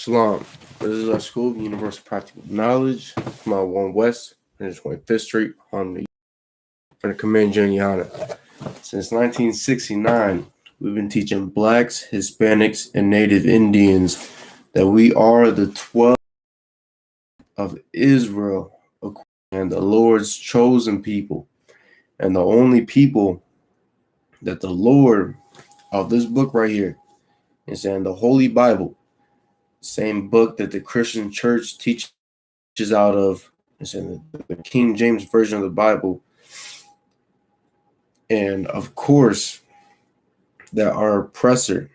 Shalom. This is our school of universal practical knowledge. Mile 1 West, 125th Street, Harmony, for the Command Juniana. Since 1969, we've been teaching blacks, Hispanics, and Native Indians that we are the 12 of Israel and the Lord's chosen people, and the only people that the Lord of this book right here is in the Holy Bible, same book that the Christian church teaches out of. It's in the King James Version of the Bible. And of course, that our oppressor,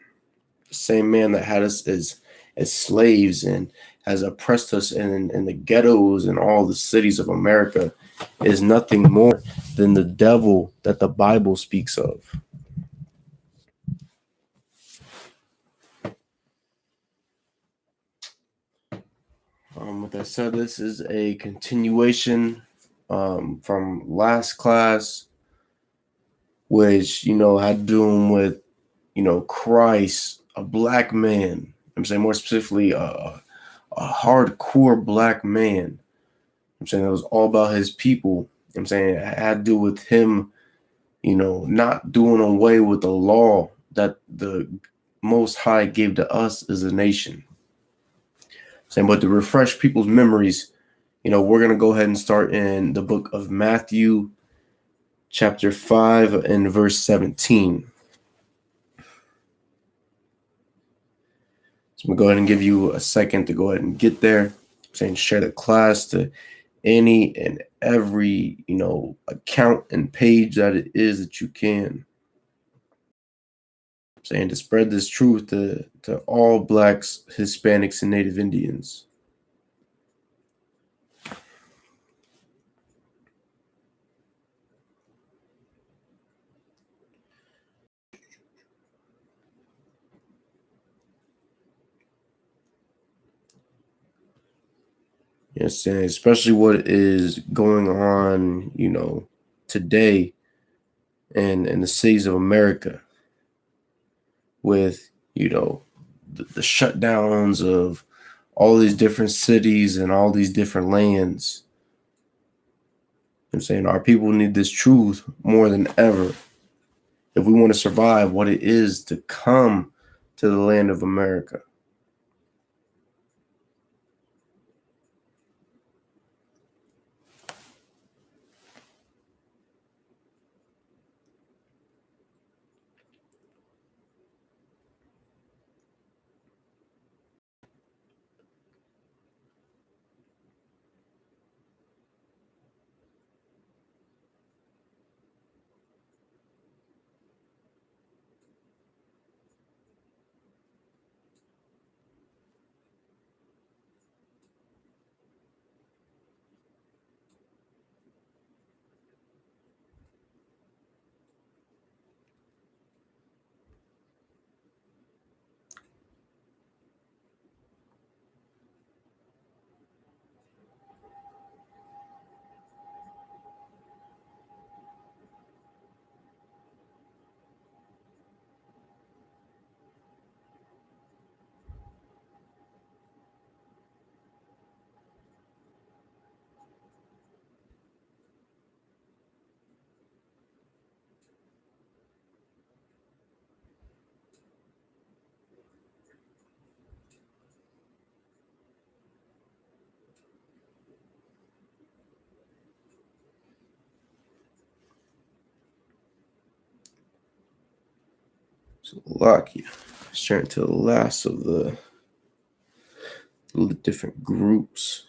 the same man that had us as slaves and has oppressed us in the ghettos and all the cities of America, is nothing more than the devil that the Bible speaks of. With that said, this is a continuation from last class, which, had to do with, Christ, a black man. I'm saying more specifically, a hardcore black man. I'm saying it was all about his people. I'm saying it had to do with him, not doing away with the law that the Most High gave to us as a nation. But to refresh people's memories, we're going to go ahead and start in the book of Matthew, chapter 5 and verse 17. So I'm going to go ahead and give you a second to go ahead and get there. Share the class to any and every, account and page that it is that you can. To spread this truth to all blacks, Hispanics, and Native Indians. Yes, and especially what is going on, today in the cities of America with, the shutdowns of all these different cities and all these different lands. Our people need this truth more than ever if we want to survive what it is to come to the land of America. So lucky. Sharing to the last of the different groups.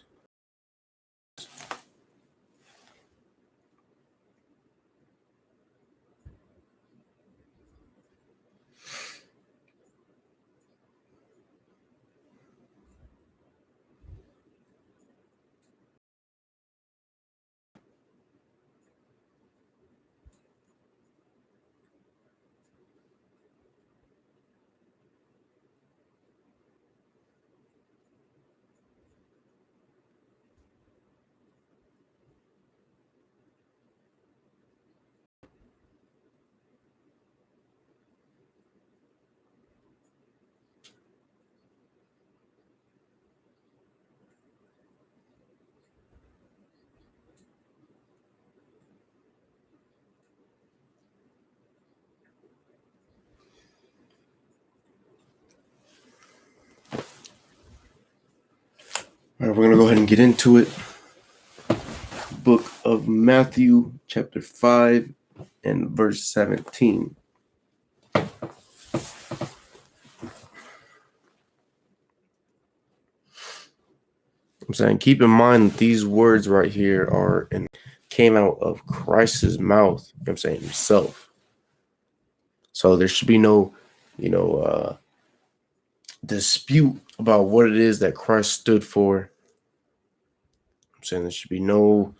we're going to go ahead and get into it. Book of Matthew, chapter 5, and verse 17. I'm saying, keep in mind that these words right here came out of Christ's mouth. I'm saying himself. So there should be no, dispute about what it is that Christ stood for. I'm saying there should be no,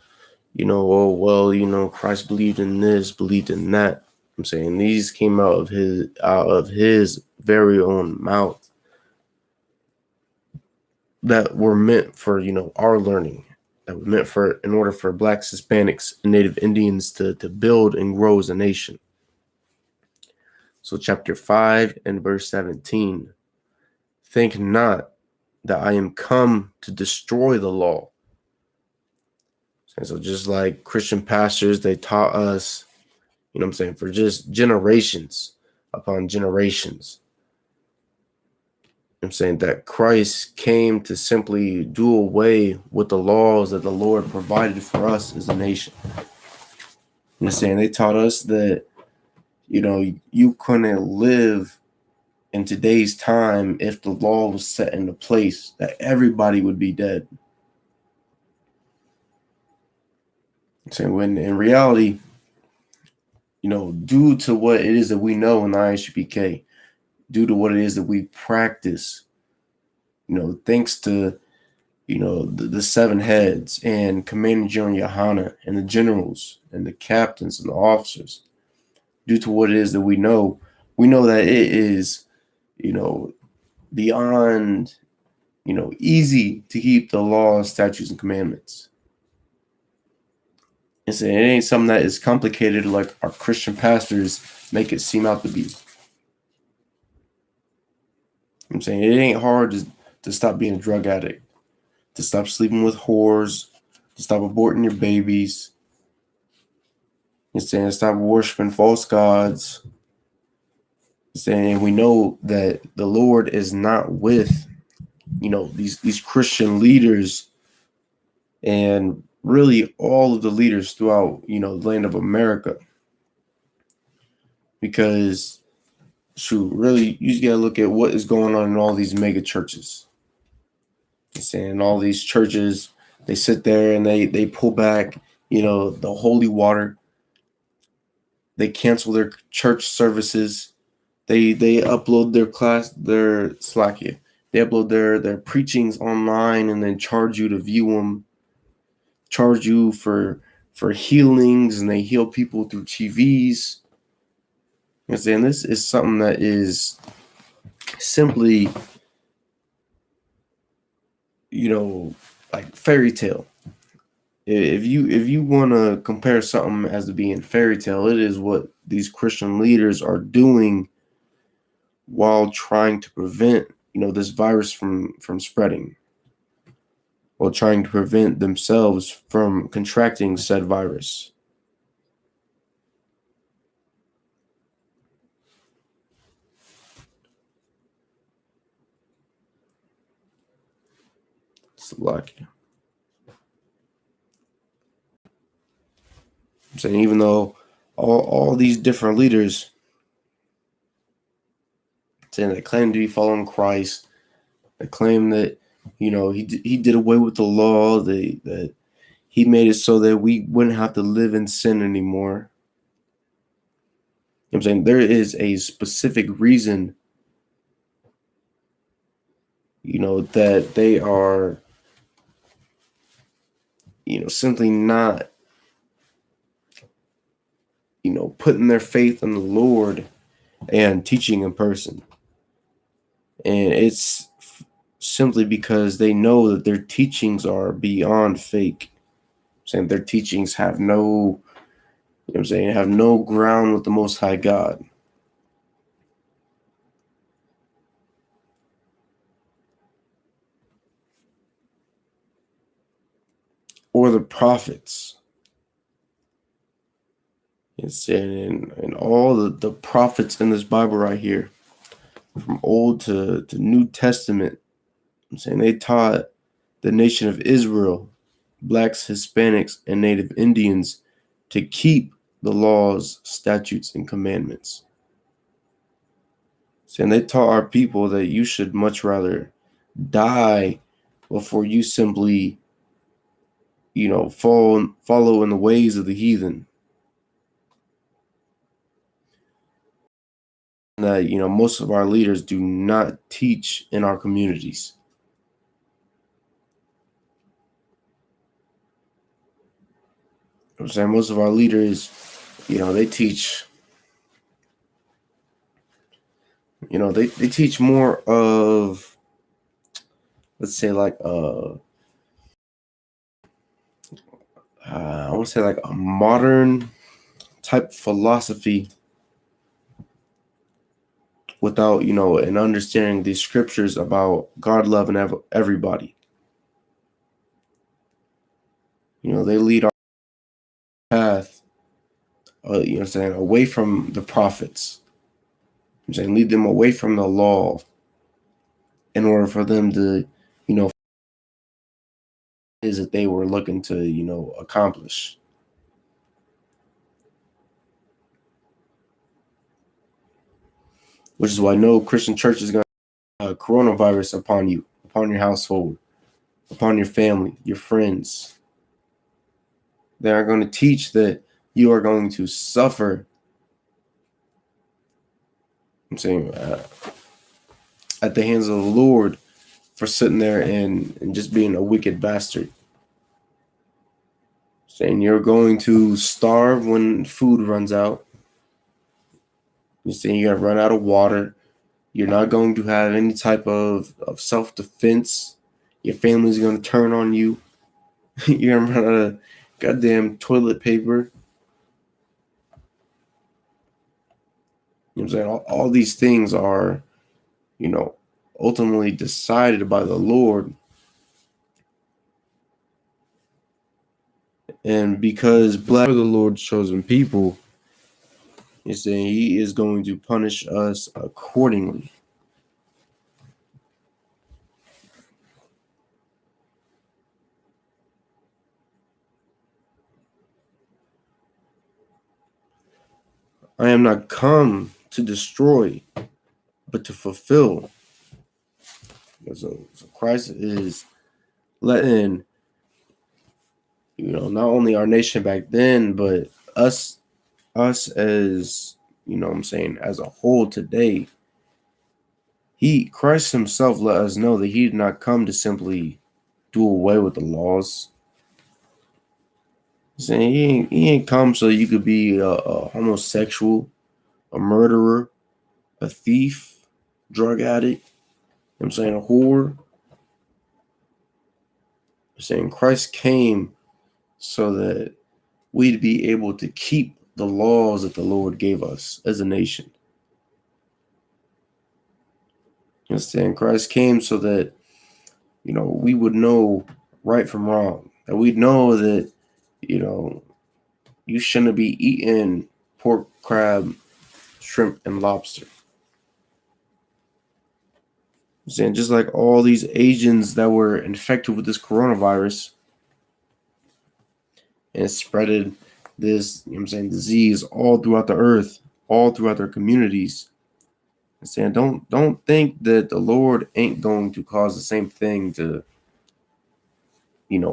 Christ believed in this, believed in that. I'm saying these came out of his very own mouth that were meant for, our learning, that were meant for, in order for Blacks, Hispanics, and Native Indians to build and grow as a nation. So chapter 5 and verse 17, think not that I am come to destroy the law. And so just like Christian pastors, they taught us, for just generations upon generations. I'm saying that Christ came to simply do away with the laws that the Lord provided for us as a nation. I'm saying they taught us that, you couldn't live in today's time if the law was set into place, that everybody would be dead. I'm saying when in reality, due to what it is that we know in the ISUPK, due to what it is that we practice, thanks to, the seven heads and Commander General Yohana and the generals and the captains and the officers, due to what it is that we know that it is, beyond, easy to keep the laws, statutes, and commandments. And so it ain't something that is complicated like our Christian pastors make it seem out to be. I'm saying it ain't hard to stop being a drug addict, to stop sleeping with whores, to stop aborting your babies, and saying stop worshiping false gods. Saying we know that the Lord is not with, these Christian leaders and really all of the leaders throughout, the land of America. Because really, you just gotta look at what is going on in all these mega churches. Saying all these churches, they sit there and they pull back, the holy water. They cancel their church services. They upload their Slack. They upload their preachings online and then charge you to view them. Charge you for healings, and they heal people through TVs. I'm saying this is something that is simply, like fairy tale. If you want to compare something as to being fairy tale, it is what these Christian leaders are doing while trying to prevent, this virus from spreading, while trying to prevent themselves from contracting said virus. It's lucky. I'm saying even though all these different leaders saying they claim to be following Christ, they claim that he did away with the law, that he made it so that we wouldn't have to live in sin anymore. I'm saying there is a specific reason, that they are, simply not, putting their faith in the Lord and teaching in person. And it's simply because they know that their teachings are beyond fake. I'm saying their teachings have no, have no ground with the Most High God. Or the prophets. And all the prophets in this Bible right here, from Old to New Testament, I'm saying they taught the nation of Israel, blacks, Hispanics, and Native Indians to keep the laws, statutes, and commandments. And they taught our people that you should much rather die before you simply, follow in the ways of the heathen. That, most of our leaders do not teach in our communities. I'm saying most of our leaders, they teach, they teach more of, let's say, like, I want to say like a modern type philosophy without, an understanding these scriptures about God loving everybody. They lead our path, away from the prophets. I'm saying lead them away from the law in order for them to, is that they were looking to, accomplish. Which is why no Christian church is going to coronavirus upon you, upon your household, upon your family, your friends. They are going to teach that you are going to suffer. I'm saying at the hands of the Lord for sitting there and just being a wicked bastard. Saying you're going to starve when food runs out. You're saying you're going to run out of water. You're not going to have any type of self-defense. Your family's going to turn on you. You're going to run out of goddamn toilet paper. You know what I'm saying? All these things are, ultimately decided by the Lord. And because black are the Lord's chosen people, he's saying he is going to punish us accordingly. I am not come to destroy, but to fulfill. So Christ is letting, not only our nation back then, but us as, as a whole today. Christ himself let us know that he did not come to simply do away with the laws. He's saying he ain't come so you could be a homosexual, a murderer, a thief, drug addict. I'm saying a whore. I'm saying Christ came so that we'd be able to keep the laws that the Lord gave us as a nation. You understand? Christ came so that, we would know right from wrong. That we'd know that, you shouldn't be eating pork, crab, shrimp, and lobster. And just like all these Asians that were infected with this coronavirus and spreaded this, disease all throughout the earth, all throughout their communities. And saying, don't think that the Lord ain't going to cause the same thing to,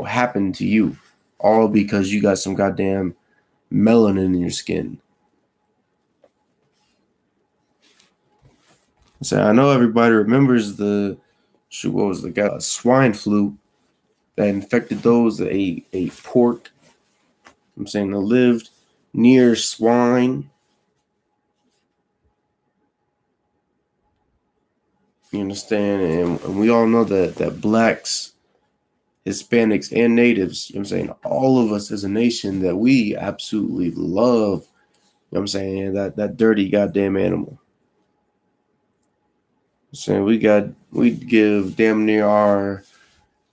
happen to you, all because you got some goddamn melanin in your skin. So I know everybody remembers swine flu that infected those that ate pork. That lived near swine. You understand? And we all know that blacks, Hispanics, and natives, all of us as a nation, that we absolutely love, that dirty goddamn animal. We'd give damn near our,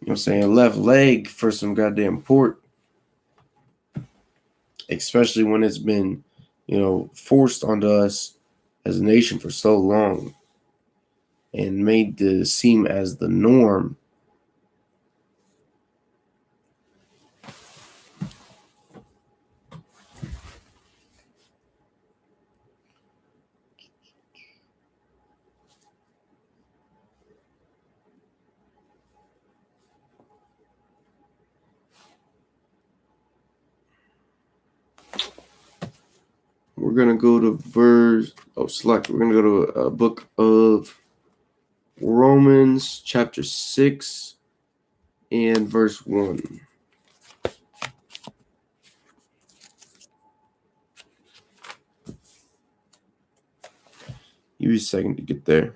left leg for some goddamn pork. Especially when it's been, forced onto us as a nation for so long and made to seem as the norm. going to go to we're going to go to a book of Romans chapter 6 and verse 1. Give me a second to get there.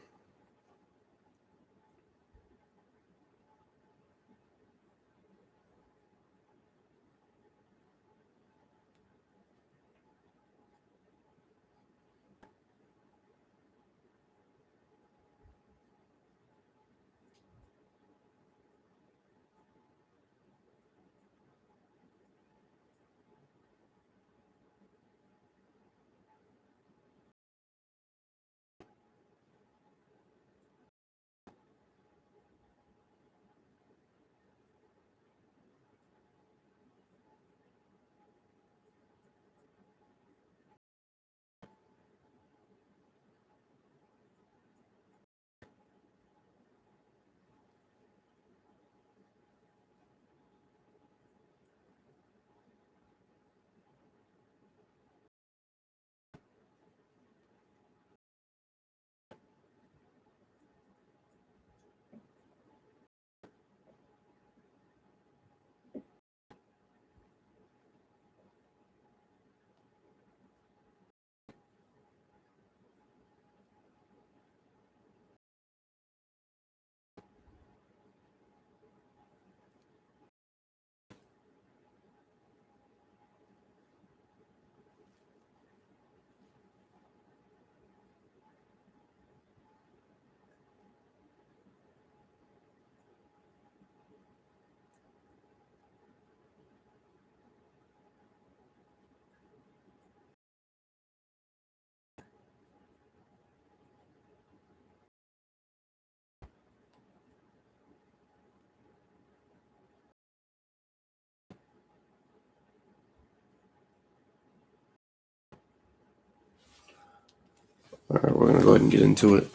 All right, we're going to go ahead and get into it.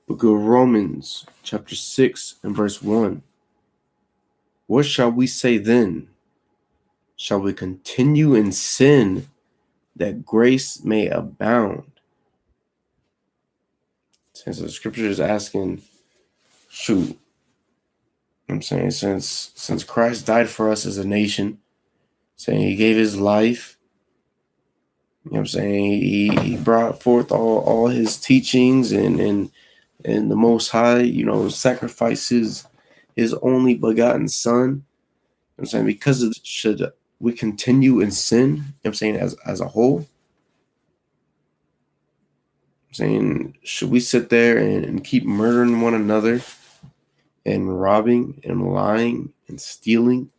Book of Romans chapter 6 and verse 1. What shall we say then? Shall we continue in sin that grace may abound? Since the scripture is asking, shoot, I'm saying since Christ died for us as a nation, saying he gave his life, you know what I'm saying, he brought forth all his teachings and the Most High, sacrifices his only begotten son. I'm saying because of should we continue in sin, I'm saying as a whole. I'm saying should we sit there and keep murdering one another and robbing and lying and stealing?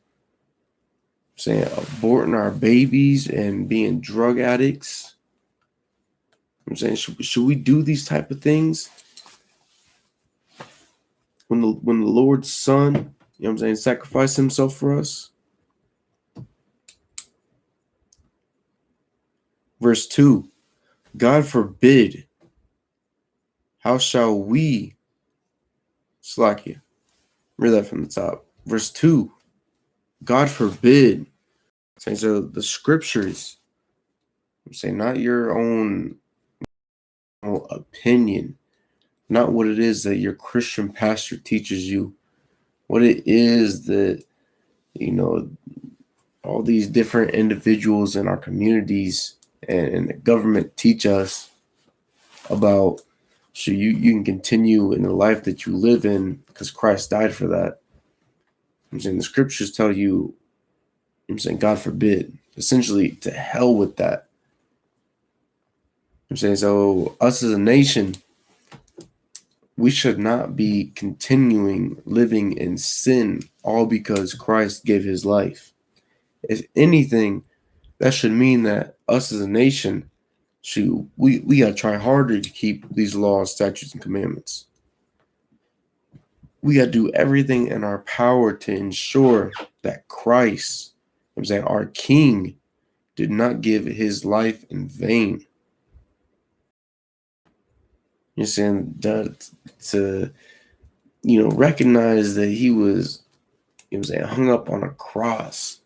I'm saying aborting our babies and being drug addicts. I'm saying should we do these type of things when the Lord's Son, you know what I'm saying, sacrificed himself for us? Verse 2, God forbid, how shall we slack you? Read that from the top. Verse 2, God forbid. Saying so the scriptures, I'm saying not your own opinion, not what it is that your Christian pastor teaches you, what it is that, all these different individuals in our communities and the government teach us about, so you can continue in the life that you live in because Christ died for that. I'm saying the scriptures tell you, I'm saying God forbid, essentially to hell with that. I'm saying so us as a nation, we should not be continuing living in sin all because Christ gave his life. If anything, that should mean that us as a nation, we gotta try harder to keep these laws, statutes, and commandments. We gotta do everything in our power to ensure that Christ, I'm saying our King, did not give his life in vain. You're saying that to recognize that he was, saying, hung up on a cross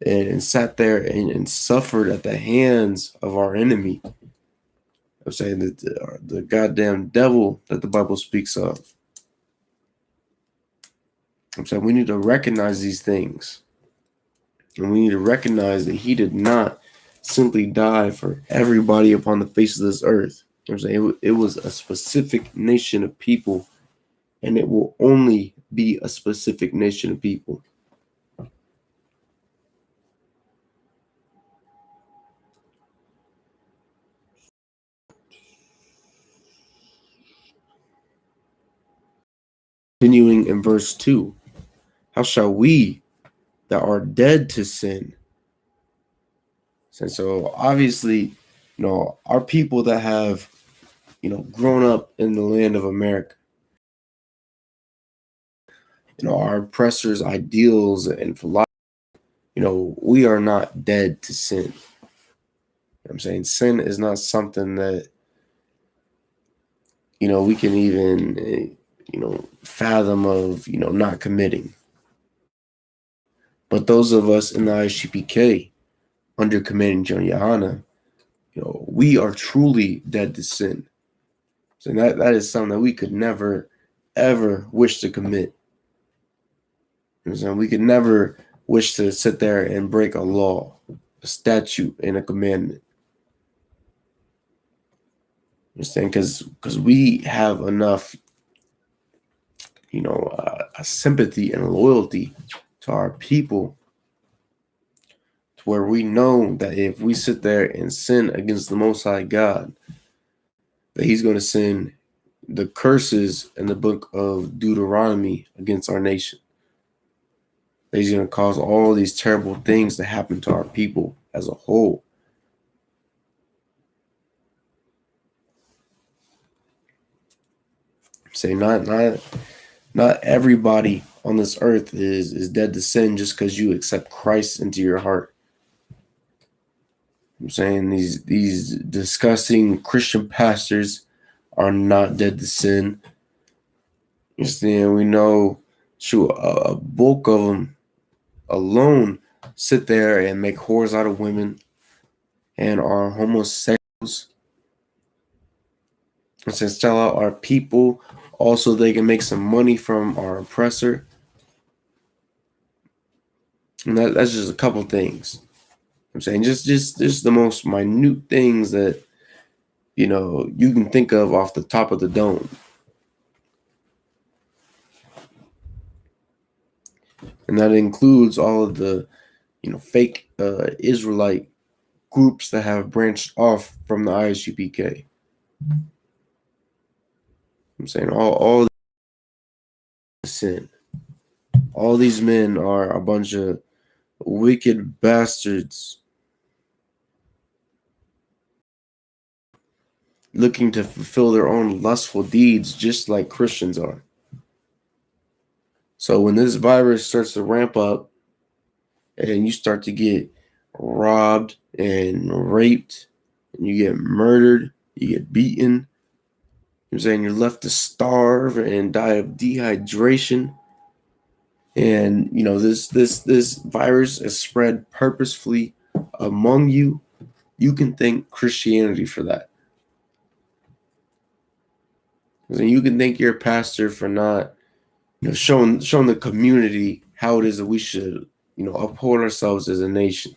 and sat there and suffered at the hands of our enemy. I'm saying that the goddamn devil that the Bible speaks of. I'm saying we need to recognize these things. And we need to recognize that he did not simply die for everybody upon the face of this earth. I'm saying it was a specific nation of people, and it will only be a specific nation of people. Continuing in verse 2, how shall we that are dead to sin? And so obviously, our people that have, grown up in the land of America, our oppressors' ideals and philosophy, we are not dead to sin. I'm saying sin is not something that, we can even, fathom of, not committing. But those of us in the ISGPK under Commanding John Yohana, we are truly dead to sin. So that is something that we could never, ever wish to commit. So we could never wish to sit there and break a law, a statute, and a commandment. Understand? Because we have enough, a sympathy and loyalty to our people, to where we know that if we sit there and sin against the Most High God, that He's going to send the curses in the book of Deuteronomy against our nation. That He's going to cause all these terrible things to happen to our people as a whole. Say not everybody on this earth is dead to sin just because you accept Christ into your heart. I'm saying these disgusting Christian pastors are not dead to sin. You understand? We know, a bulk of them alone sit there and make whores out of women and are homosexuals. And since sell out our people, also they can make some money from our oppressor. And that's just a couple things. I'm saying just the most minute things that you can think of off the top of the dome. And that includes all of the fake Israelite groups that have branched off from the ISUPK. I'm saying all sin. All these men are a bunch of wicked bastards looking to fulfill their own lustful deeds just like Christians are. So when this virus starts to ramp up and you start to get robbed and raped and you get murdered, you get beaten, I'm saying you're left to starve and die of dehydration. And this virus is spread purposefully among you. You can thank Christianity for that. And you can thank your pastor for not, showing the community how it is that we should, uphold ourselves as a nation.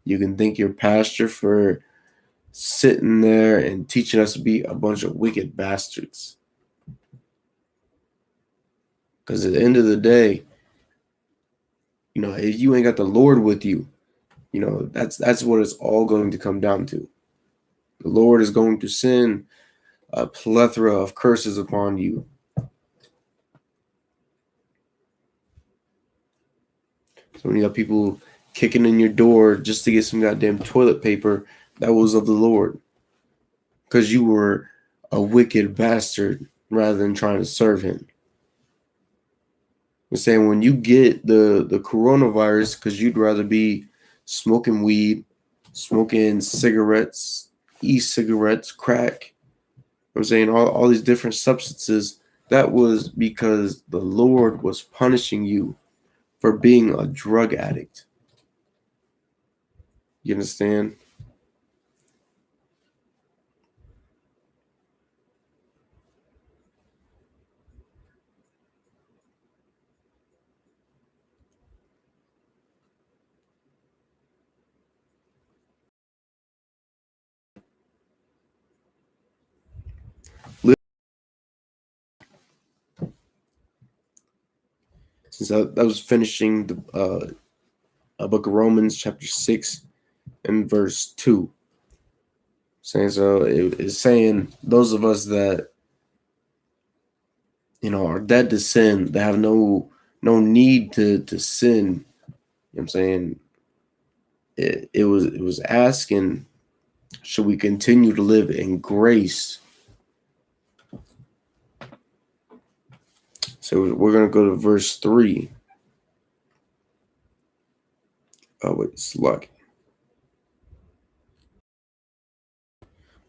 You can thank your pastor for sitting there and teaching us to be a bunch of wicked bastards. Because at the end of the day, if you ain't got the Lord with you, that's what it's all going to come down to. The Lord is going to send a plethora of curses upon you. So when you have people kicking in your door just to get some goddamn toilet paper, that was of the Lord. Because you were a wicked bastard rather than trying to serve Him. I'm saying when you get the coronavirus because you'd rather be smoking weed, smoking cigarettes, e-cigarettes, crack, I'm saying all these different substances, that was because the Lord was punishing you for being a drug addict. You understand? Since I was finishing the book of Romans, chapter 6 and verse 2. Saying so, it's saying those of us that are dead to sin, that have no need to sin. You know what I'm saying? It was asking, should we continue to live in grace? So we're gonna go to verse 3. Oh wait, Slack.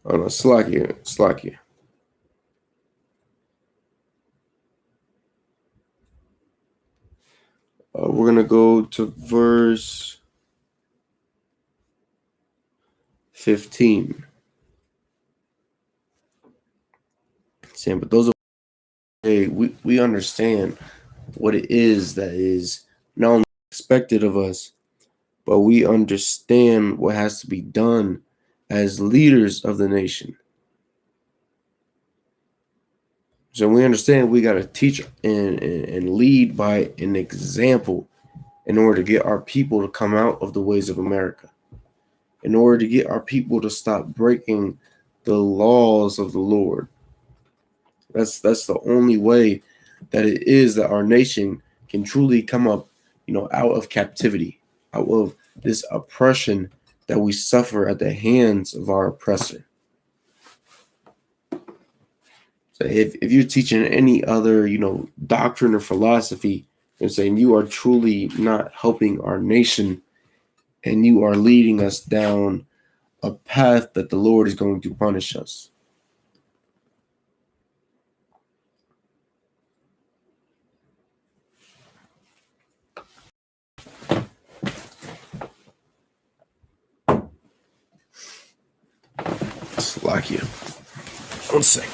Oh no, Slack here. We're gonna go to verse 15. Saying, but those are we understand what it is that is not only expected of us, but we understand what has to be done as leaders of the nation. So we understand we got to teach and lead by an example in order to get our people to come out of the ways of America, in order to get our people to stop breaking the laws of the Lord. That's the only way that it is that our nation can truly come up, out of captivity, out of this oppression that we suffer at the hands of our oppressor. So if you're teaching any other, doctrine or philosophy, and saying you are truly not helping our nation, and you are leading us down a path that the Lord is going to punish us. It's like you. One second.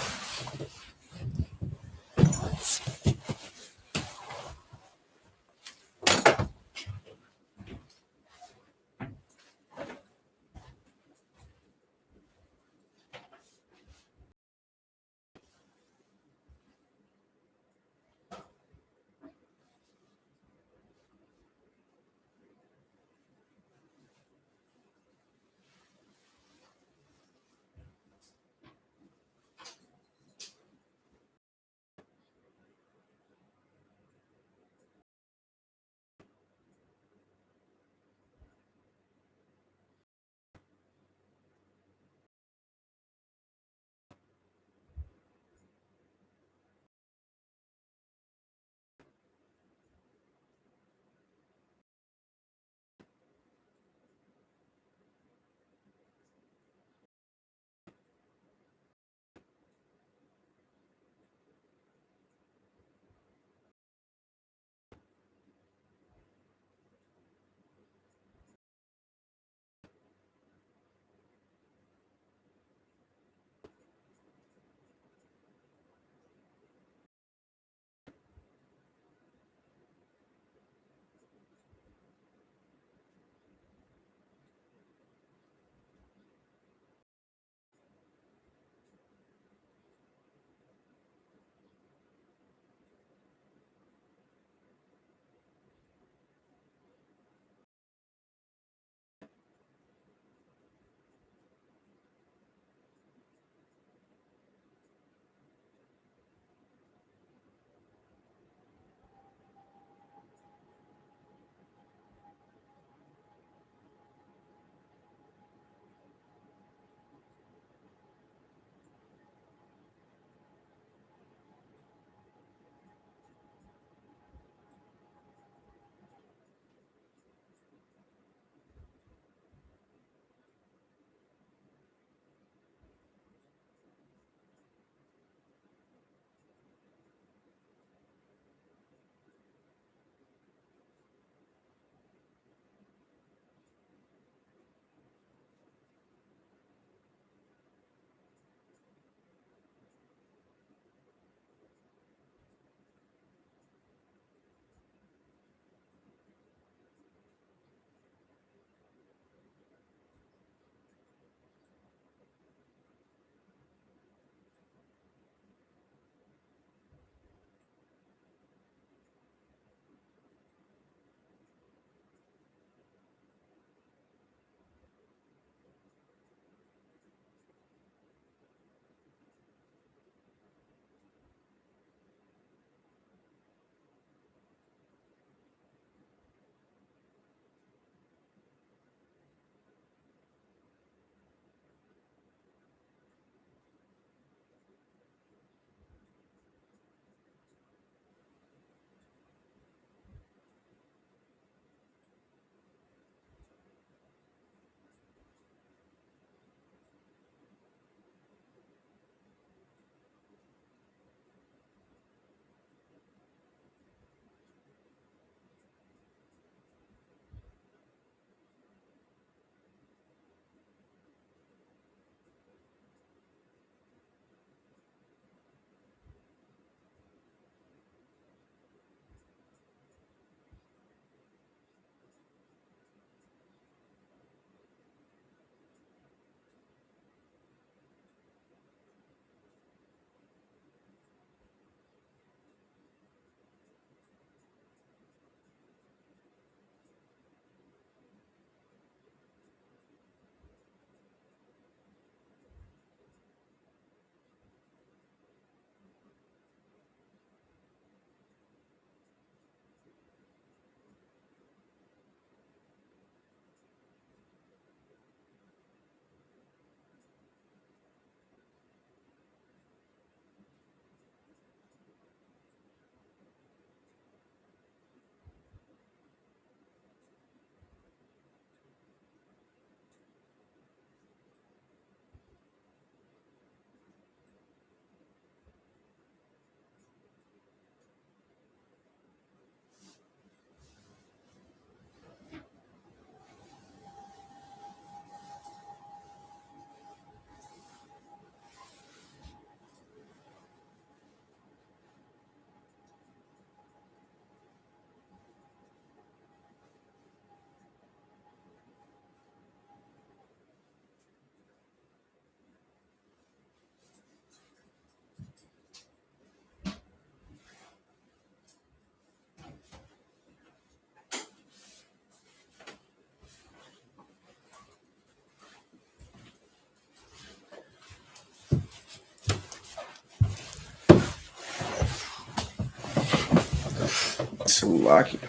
Slocky.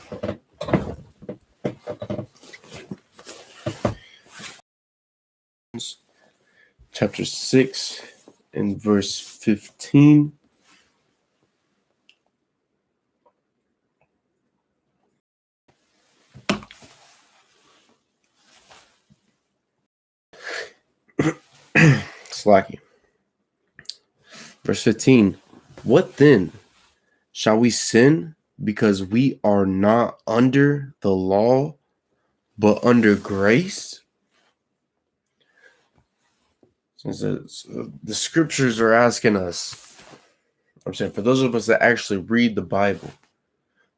Chapter 6 and verse 15. Slacky. Verse 15. What then? Shall we sin because we are not under the law, but under grace? So the scriptures are asking us, I'm saying, for those of us that actually read the Bible,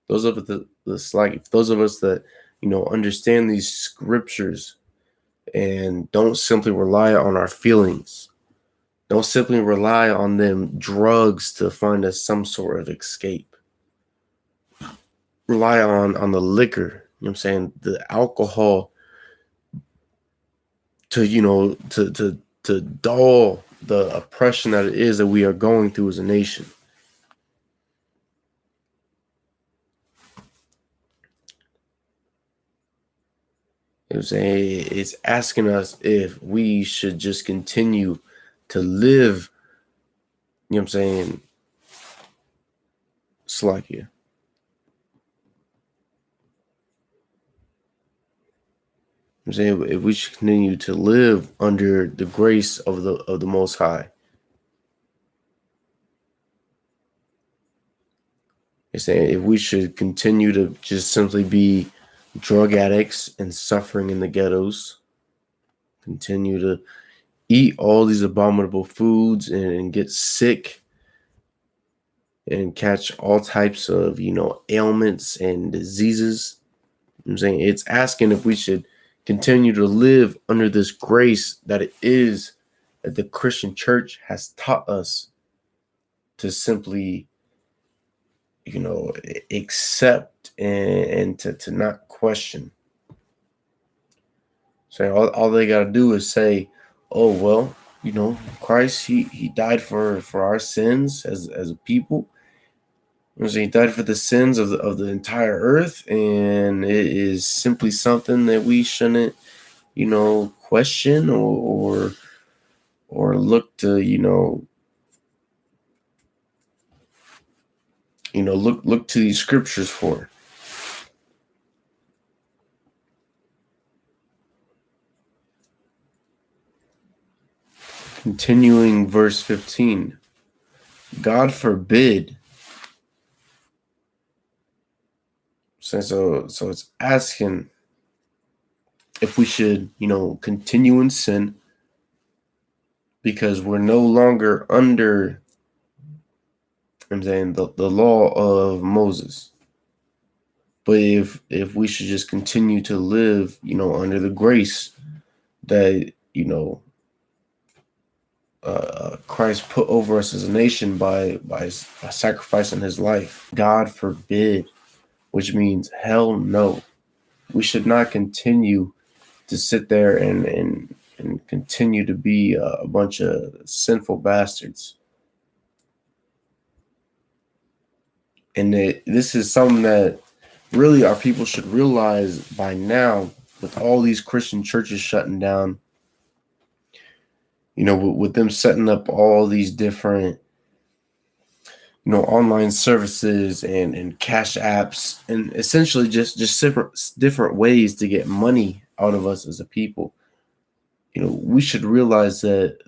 those of those of us that, understand these scriptures and don't simply rely on our feelings, don't simply rely on them drugs to find us some sort of escape, rely on the liquor, the alcohol to dull the oppression that it is that we are going through as a nation. It's asking us if we should just continue to live, Slovakia. I'm saying if we should continue to live under the grace of the Most High. It's saying if we should continue to just simply be drug addicts and suffering in the ghettos, continue to eat all these abominable foods and get sick and catch all types of, ailments and diseases. I'm saying it's asking if we should continue to live under this grace that it is that the Christian church has taught us to simply, accept and to not question. So all they got to do is say, oh, well, Christ, he died for our sins as a people. He died for the sins of the entire earth, and it is simply something that we shouldn't, question or look to, look to these scriptures for. Continuing verse 15. God forbid. So it's asking if we should, continue in sin because we're no longer under, the law of Moses. But if we should just continue to live, under the grace that, Christ put over us as a nation by sacrificing his life. God forbid, which means hell no. We should not continue to sit there and continue to be a bunch of sinful bastards. And this is something that really our people should realize by now, with all these Christian churches shutting down, with them setting up all these different, online services and cash apps, and essentially just different ways to get money out of us as a people. We should realize that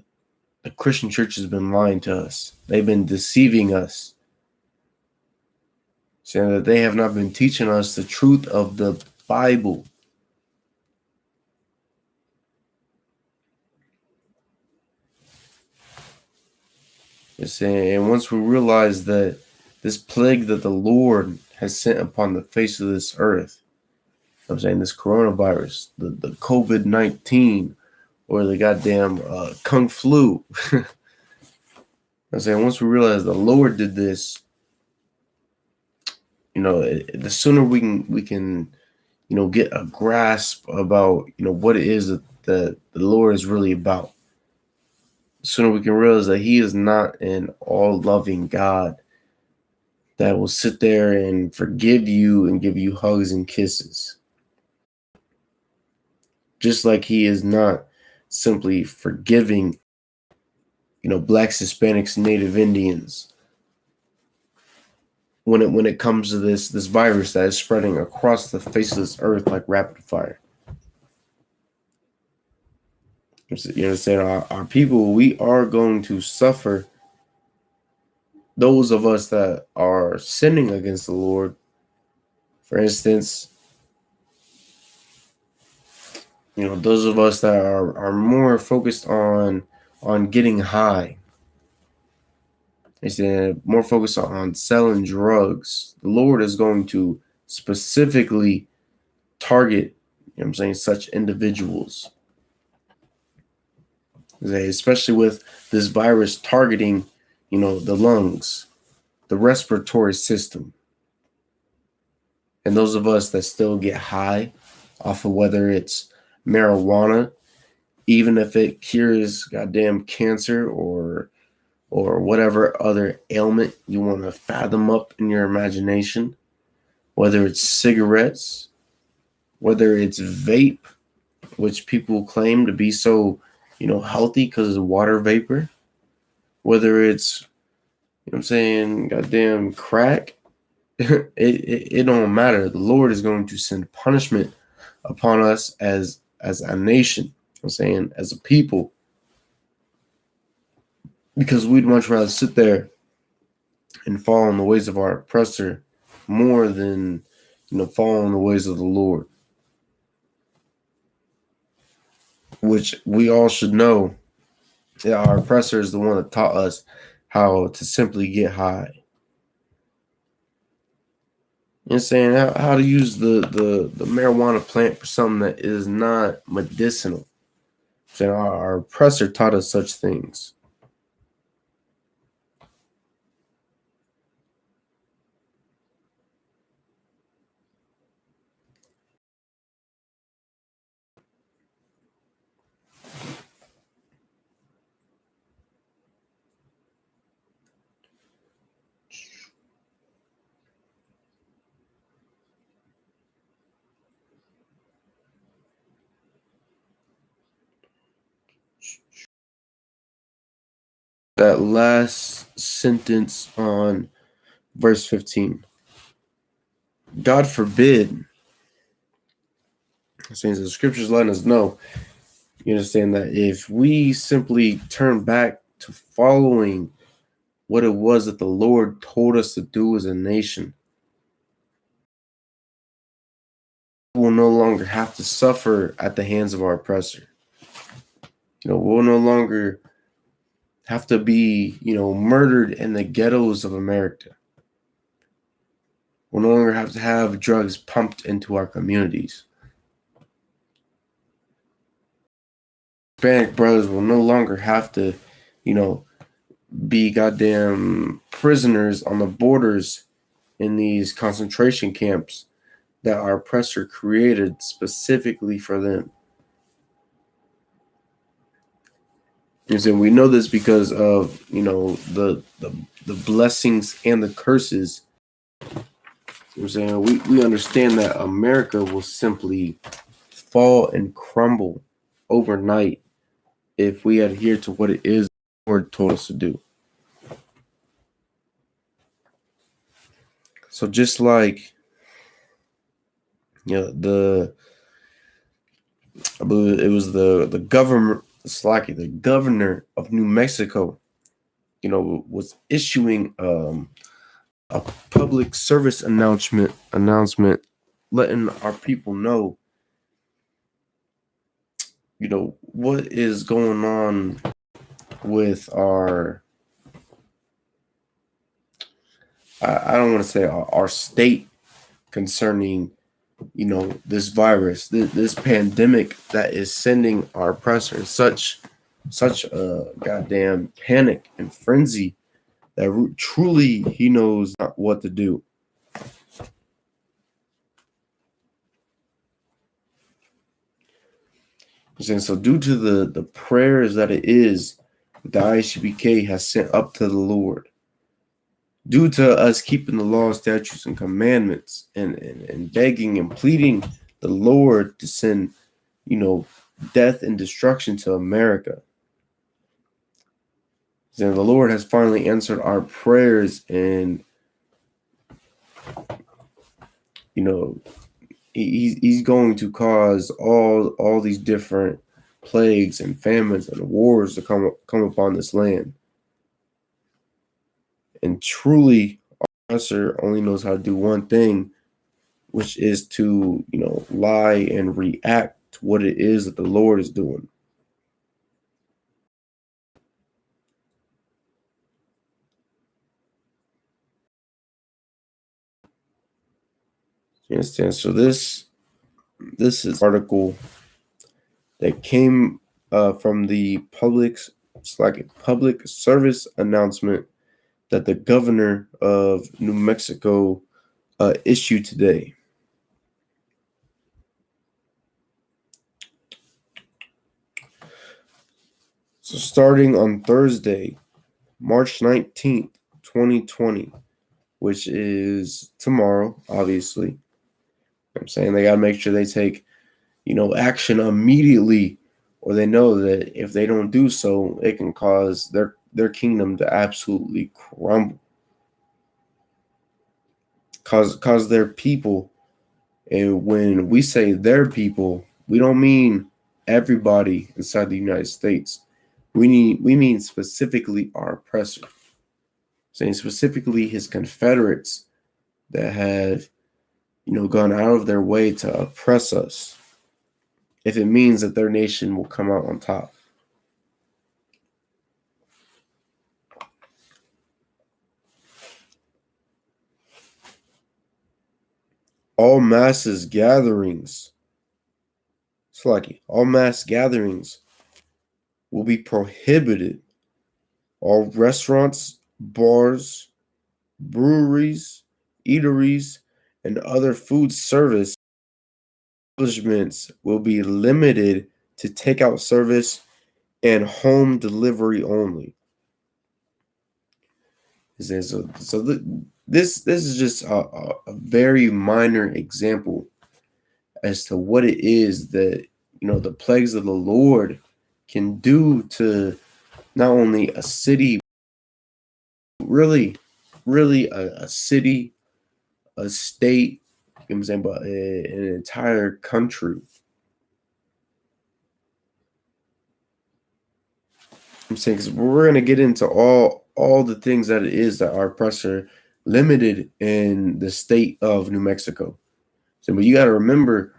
the Christian church has been lying to us. They've been deceiving us, saying that they have not been teaching us the truth of the Bible. And once we realize that this plague that the Lord has sent upon the face of this earth, this coronavirus, the COVID-19, or the goddamn Kung flu. Once we realize the Lord did this, the sooner we can get a grasp about, what it is that the Lord is really about. The sooner we can realize that he is not an all-loving God that will sit there and forgive you and give you hugs and kisses. Just like he is not simply forgiving, blacks, Hispanics, Native Indians when it comes to this virus that is spreading across the face of this earth like rapid fire. You understand? Our people, we are going to suffer. Those of us that are sinning against the Lord, for instance, those of us that are more focused on getting high, instead more focused on selling drugs, the Lord is going to specifically target, such individuals. Especially with this virus targeting, the lungs, the respiratory system. And those of us that still get high off of whether it's marijuana, even if it cures goddamn cancer or whatever other ailment you want to fathom up in your imagination, whether it's cigarettes, whether it's vape, which people claim to be so, healthy because of water vapor, whether it's, goddamn crack, it don't matter. The Lord is going to send punishment upon us as a nation, as a people, because we'd much rather sit there and fall in the ways of our oppressor more than, fall in the ways of the Lord, which we all should know that our oppressor is the one that taught us how to simply get high. How to use the marijuana plant for something that is not medicinal. So our oppressor taught us such things. That last sentence on verse 15. God forbid. Since the scriptures letting us know, you understand, that if we simply turn back to following what it was that the Lord told us to do as a nation, we will no longer have to suffer at the hands of our oppressor. We'll no longer have to be, murdered in the ghettos of America. We'll no longer have to have drugs pumped into our communities. Hispanic brothers will no longer have to, be goddamn prisoners on the borders in these concentration camps that our oppressor created specifically for them. And we know this because of, the blessings and the curses. We understand that America will simply fall and crumble overnight if we adhere to what it is the Lord told us to do. So just like, I believe it was the governor of New Mexico, was issuing a public service announcement letting our people know, what is going on with our, I don't want to say our state concerning, this virus, this pandemic that is sending our oppressor such a goddamn panic and frenzy that truly he knows not what to do. And so due to the prayers that it is, the ISUPK has sent up to the Lord, due to us keeping the law, statutes, and commandments, and begging and pleading the Lord to send, death and destruction to America. So the Lord has finally answered our prayers, and he's going to cause all these different plagues and famines and wars to come upon this land. And truly, our oppressor only knows how to do one thing, which is to, lie and react to what it is that the Lord is doing. You understand? So this is an article that came from the it's like a public service announcement that the governor of New Mexico issued today. So starting on Thursday, March 19th, 2020, which is tomorrow, obviously. I'm saying they got to make sure they take, action immediately, or they know that if they don't do so, it can cause their kingdom to absolutely crumble. Cause their people, and when we say their people, we don't mean everybody inside the United States. We mean specifically our oppressor, saying specifically his Confederates that have, gone out of their way to oppress us, if it means that their nation will come out on top. All mass gatherings will be prohibited. All restaurants, bars, breweries, eateries, and other food service establishments will be limited to takeout service and home delivery only. So this is just a very minor example as to what it is that, the plagues of the Lord can do to not only a city, really a city, a state, I'm saying, but an entire country. I'm saying, because we're going to get into all the things that it is that our oppressor limited in the state of New Mexico. So, but you got to remember,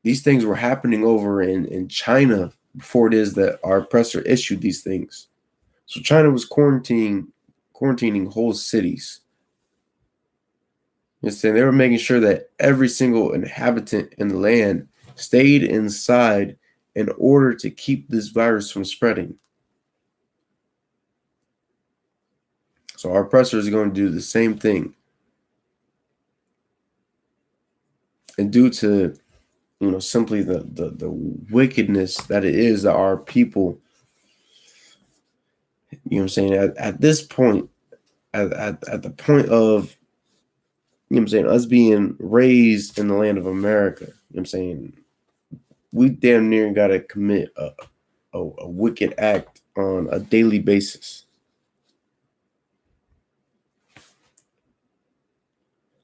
these things were happening over in China before it is that our oppressor issued these things. So China was quarantining whole cities. You understand? They were making sure that every single inhabitant in the land stayed inside in order to keep this virus from spreading. So our oppressor is going to do the same thing. And due to, simply the wickedness that it is that our people, I'm saying, at this point, at the point of, I'm saying, us being raised in the land of America, I'm saying, we damn near got to commit a wicked act on a daily basis.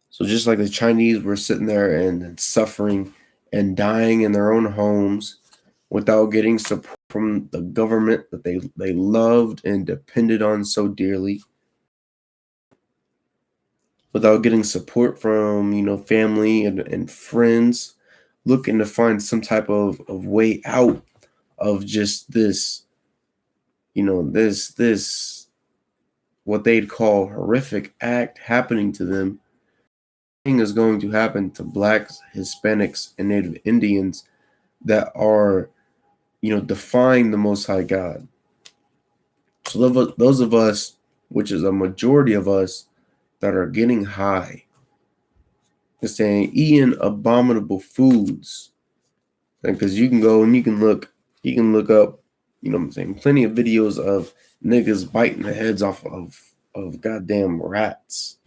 So just like the Chinese were sitting there and suffering and dying in their own homes without getting support from the government that they loved and depended on so dearly, without getting support from, family and friends, looking to find some type of way out of just this, this what they'd call horrific act happening to them. Thing is going to happen to Blacks, Hispanics, and Native Indians that are, defying the Most High God. So those of us, which is a majority of us, that are getting high, is saying eating abominable foods, because you can go and you can look up, plenty of videos of niggas biting the heads off of of goddamn rats.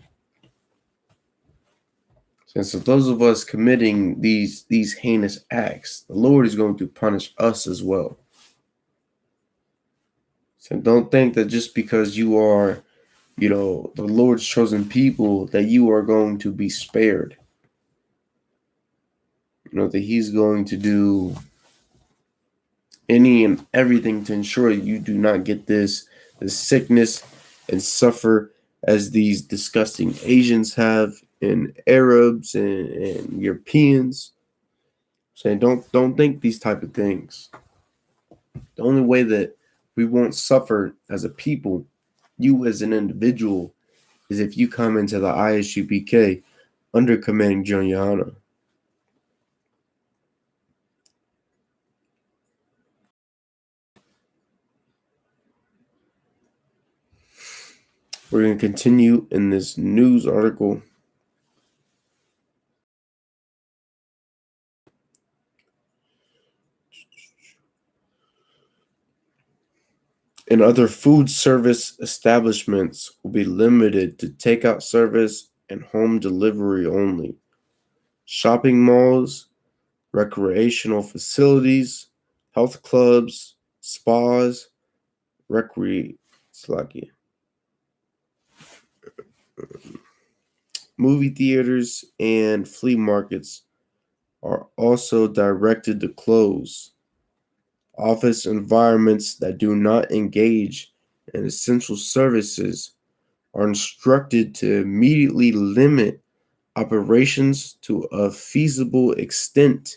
And so those of us committing these heinous acts, the Lord is going to punish us as well. So don't think that just because you are, the Lord's chosen people, that you are going to be spared. That He's going to do any and everything to ensure you do not get this sickness and suffer as these disgusting Asians have, and Arabs and Europeans. Saying don't think these type of things. The only way that we won't suffer as a people, you as an individual, is if you come into the ISUPK under Commanding General Yohana. We're going to continue in this news article. And other food service establishments will be limited to takeout service and home delivery only. Shopping malls, recreational facilities, health clubs, spas, movie theaters, and flea markets are also directed to close. Office environments that do not engage in essential services are instructed to immediately limit operations to a feasible extent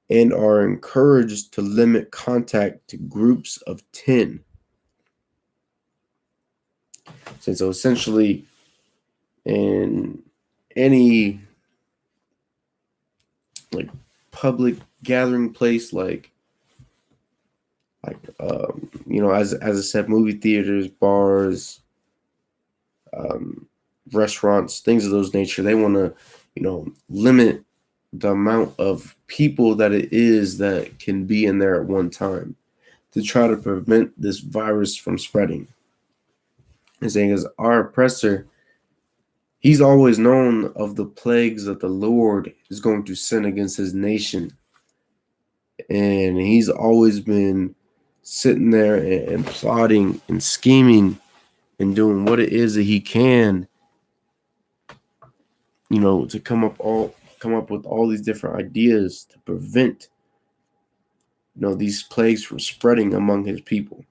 and are encouraged to limit contact to groups of 10. So essentially, in any like public gathering place, as I said, movie theaters, bars, restaurants, things of those nature, they want to, limit the amount of people that it is that can be in there at one time to try to prevent this virus from spreading. And saying, as our oppressor, he's always known of the plagues that the Lord is going to send against his nation. And he's always been sitting there and plotting and scheming and doing what it is that he can, to come up with all these different ideas to prevent, these plagues from spreading among his people.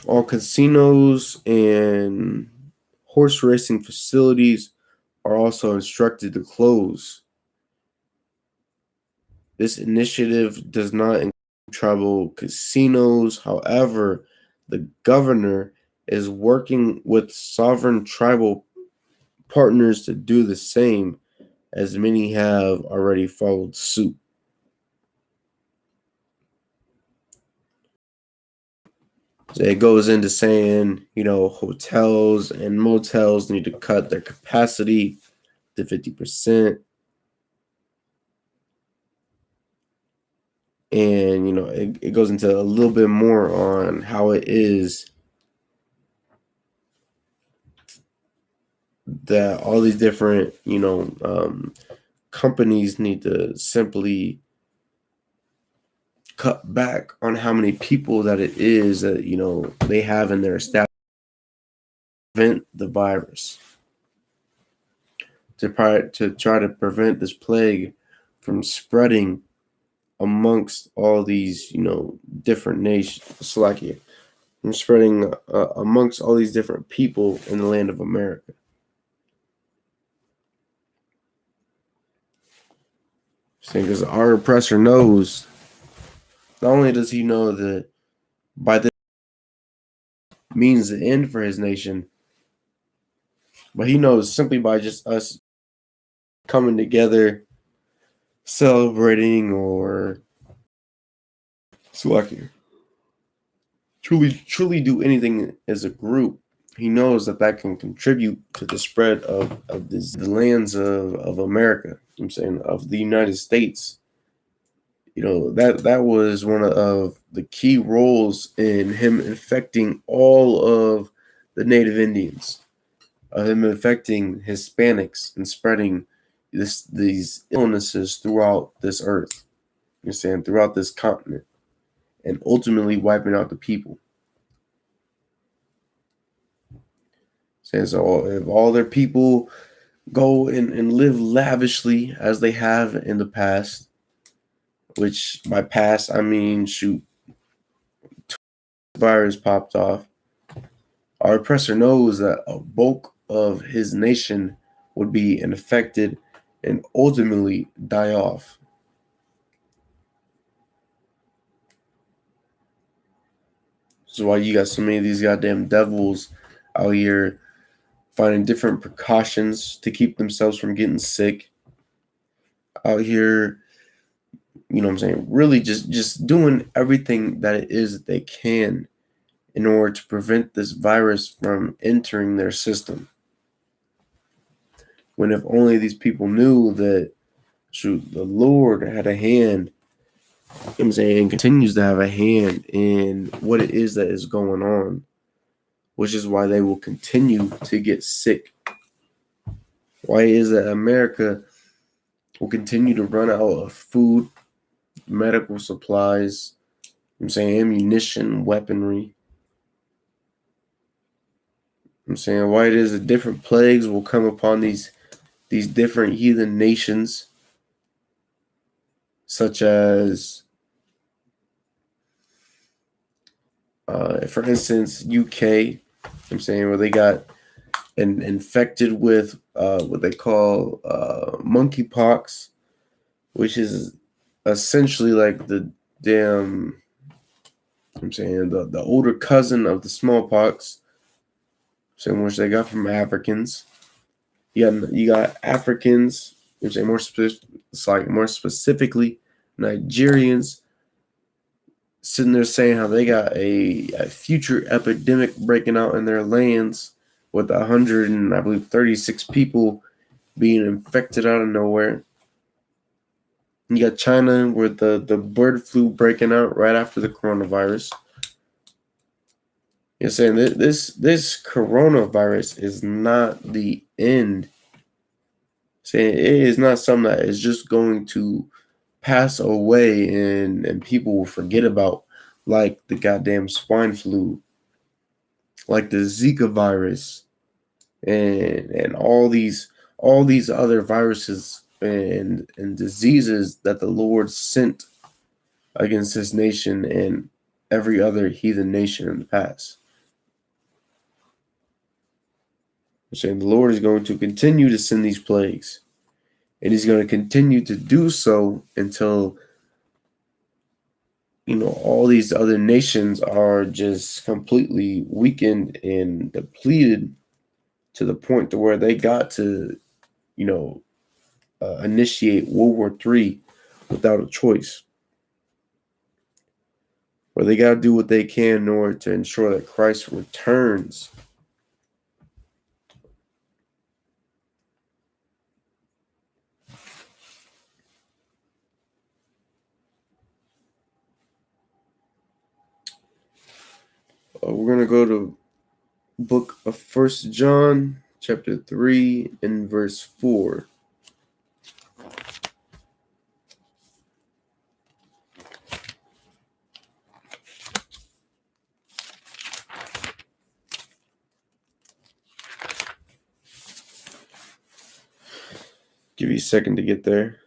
All casinos and horse racing facilities are also instructed to close. This initiative does not include tribal casinos. However, the governor is working with sovereign tribal partners to do the same, as many have already followed suit. So it goes into saying, hotels and motels need to cut their capacity to 50%. And, it goes into a little bit more on how it is that all these different, companies need to simply cut back on how many people that it is that, they have in their staff to prevent the virus, to try to prevent this plague from spreading amongst all these, different nations, Slovakia, from spreading amongst all these different people in the land of America. Because our oppressor knows, not only does he know that by this means the end for his nation, but he knows simply by just us coming together, celebrating, or Slovakia, truly do anything as a group, he knows that that can contribute to the spread of the lands of America. I'm saying of the United States. That was one of the key roles in him infecting all of the native Indians, of him infecting Hispanics and spreading these illnesses throughout this earth. You're saying throughout this continent, and ultimately wiping out the people. Saying so, if all their people go and live lavishly as they have in the past, which by past I mean shoot, virus popped off. Our oppressor knows that a bulk of his nation would be infected and ultimately die off. This is why you got so many of these goddamn devils out here finding different precautions to keep themselves from getting sick. Out here, you know what I'm saying, really just doing everything that it is that they can in order to prevent this virus from entering their system. When if only these people knew that shoot, the Lord had a hand, you know what I'm saying, continues to have a hand in what it is that is going on, which is why they will continue to get sick. Why is that America will continue to run out of food, medical supplies, I'm saying ammunition, weaponry. I'm saying why it is that different plagues will come upon these different heathen nations, such as, for instance, UK. I'm saying where they got infected with what they call monkeypox, which is essentially like the damn. I'm saying the older cousin of the smallpox, saying which they got from Africans. You got Africans. I'm saying more specifically Nigerians sitting there saying how they got a future epidemic breaking out in their lands with 100 and I believe 36 people being infected out of nowhere. You got China with the bird flu breaking out right after the coronavirus. You're saying that this coronavirus is not the end. Saying it is not something that is just going to pass away and people will forget about, like the goddamn swine flu, like the Zika virus, and all these other viruses and diseases that the Lord sent against his nation and every other heathen nation in the past. I'm saying the Lord is going to continue to send these plagues, and he's going to continue to do so until all these other nations are just completely weakened and depleted to the point to where they got to initiate World War III without a choice, where they got to do what they can in order to ensure that Christ returns. We're going to go to book of 1 John chapter 3 and verse 4. Give you a second to get there.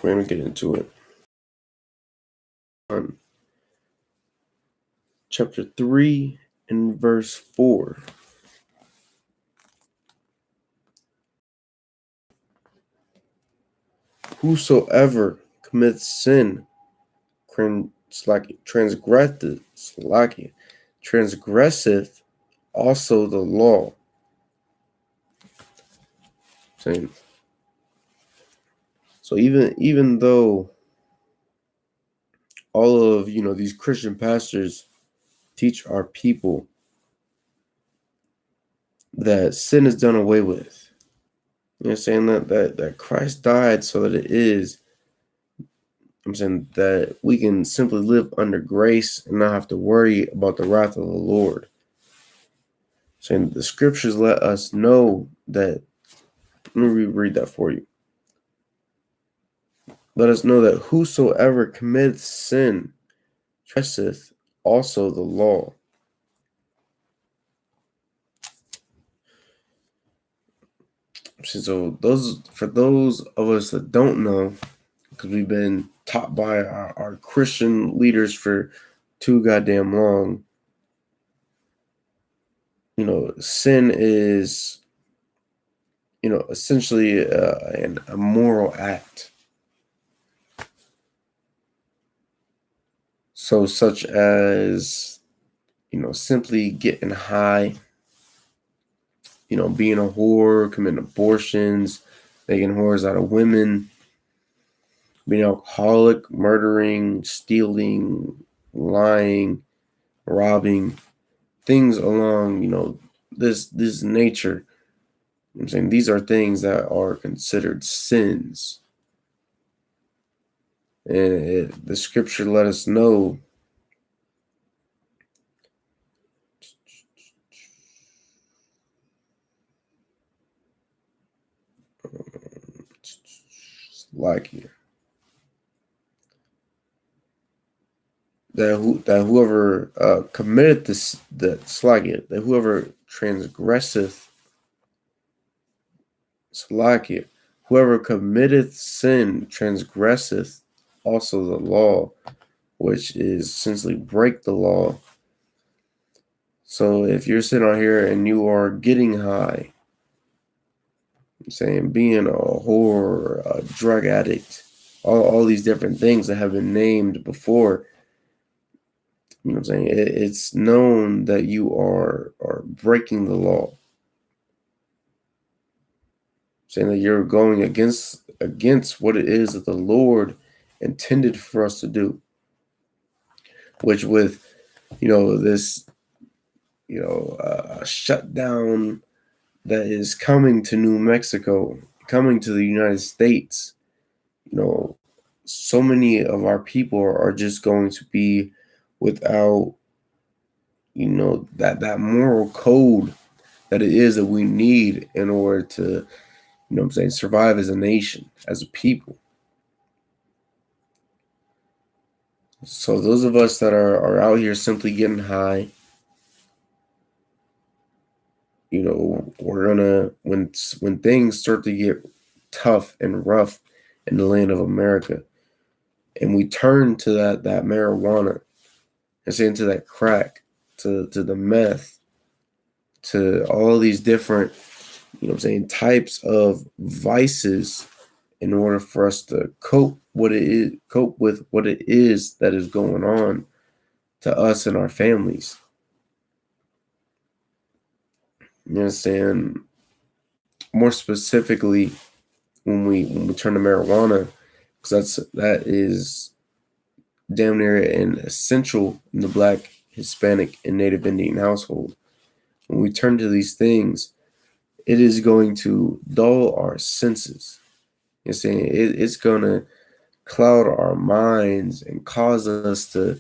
we're gonna get into it. Chapter 3 and verse 4. Whosoever commits sin transgresseth also the law. Saying, so even though all of these Christian pastors teach our people that sin is done away with, saying that Christ died so that it is. I'm saying that we can simply live under grace and not have to worry about the wrath of the Lord. Saying the scriptures let us know that. Let me reread that for you. Let us know that whosoever commits sin transgresseth also the law. So for those of us that don't know, because we've been taught by our Christian leaders for too goddamn long, sin is, essentially a moral act. So such as, simply getting high, being a whore, committing abortions, making whores out of women, being alcoholic, murdering, stealing, lying, robbing, things along, this nature. I'm saying these are things that are considered sins. And the scripture let us know like here that whoever committed this, that whoever transgresseth Salakia, whoever committeth sin transgresseth also the law, which is essentially break the law. So if you're sitting out here and you are getting high, I'm saying being a whore, a drug addict, all these different things that have been named before, I'm saying it's known that you are breaking the law. Saying that you're going against what it is that the Lord intended for us to do. Which with, this, shutdown that is coming to New Mexico, coming to the United States, so many of our people are just going to be without, that moral code that it is that we need in order to, survive as a nation, as a people. So those of us that are out here simply getting high, we're gonna, when things start to get tough and rough in the land of America, and we turn to that marijuana, and say into that crack, to the meth, to all these different, types of vices, in order for us to cope with what it is that is going on to us and our families. You understand? More specifically, when we turn to marijuana, because that is damn near an essential in the Black, Hispanic, and Native Indian household. When we turn to these things, it is going to dull our senses. You're saying it's going to cloud our minds and cause us to,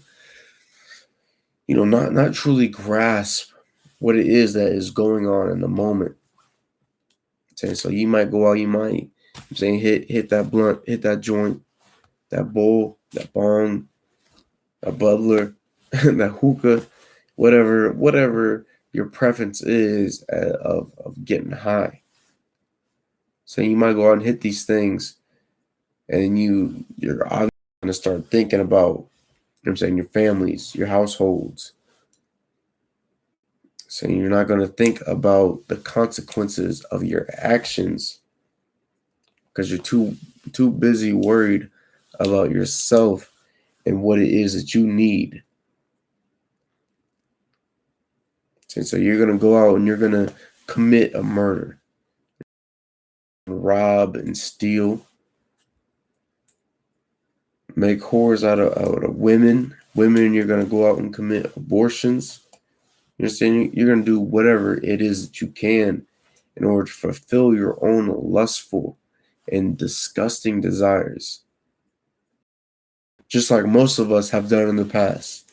not truly grasp what it is that is going on in the moment. So you might go out, hit that blunt, hit that joint, that bowl, that bong, a bubbler, that hookah, whatever your preference is of getting high. So you might go out and hit these things, and you're obviously going to start thinking about, you know what I'm saying, your families, your households. So you're not going to think about the consequences of your actions because you're too busy worried about yourself and what it is that you need. So you're going to go out and you're going to commit a murder, rob and steal, make whores out of women. Women, you're going to go out and commit abortions. You understand? You're going to do whatever it is that you can in order to fulfill your own lustful and disgusting desires. Just like most of us have done in the past.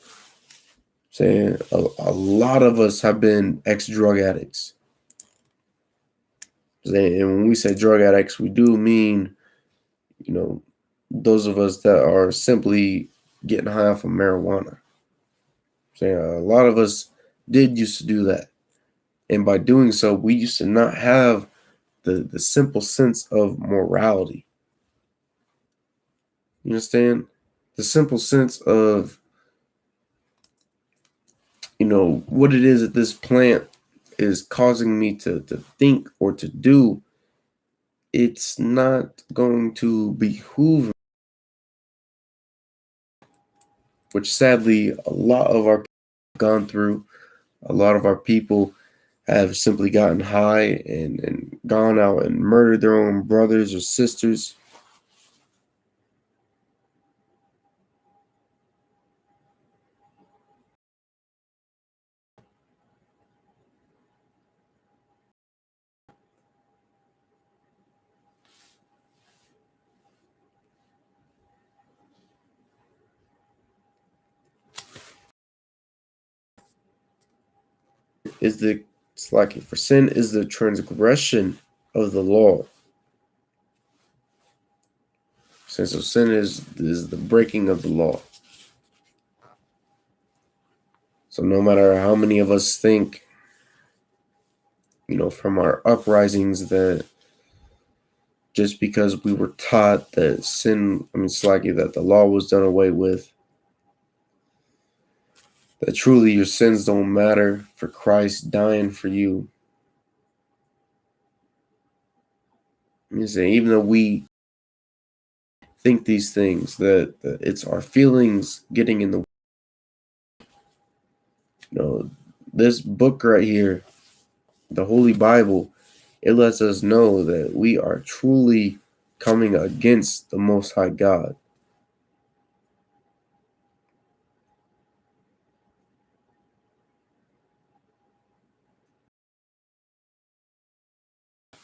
Saying a lot of us have been ex-drug addicts. And when we say drug addicts, we do mean, you know, those of us that are simply getting high off of marijuana. Saying a lot of us did used to do that. And by doing so, we used to not have the simple sense of morality. You understand? The simple sense of, what it is that this plant is causing me to think or to do. It's not going to behoove, which sadly a lot of our people have gone through. A lot of our people have simply gotten high and gone out and murdered their own brothers or sisters. It's like for sin is the transgression of the law. So sin is the breaking of the law. So no matter how many of us think, from our uprisings that just because we were taught that that the law was done away with, that truly your sins don't matter for Christ dying for you. Even though we think these things, that it's our feelings getting in the this book right here, the Holy Bible, it lets us know that we are truly coming against the Most High God.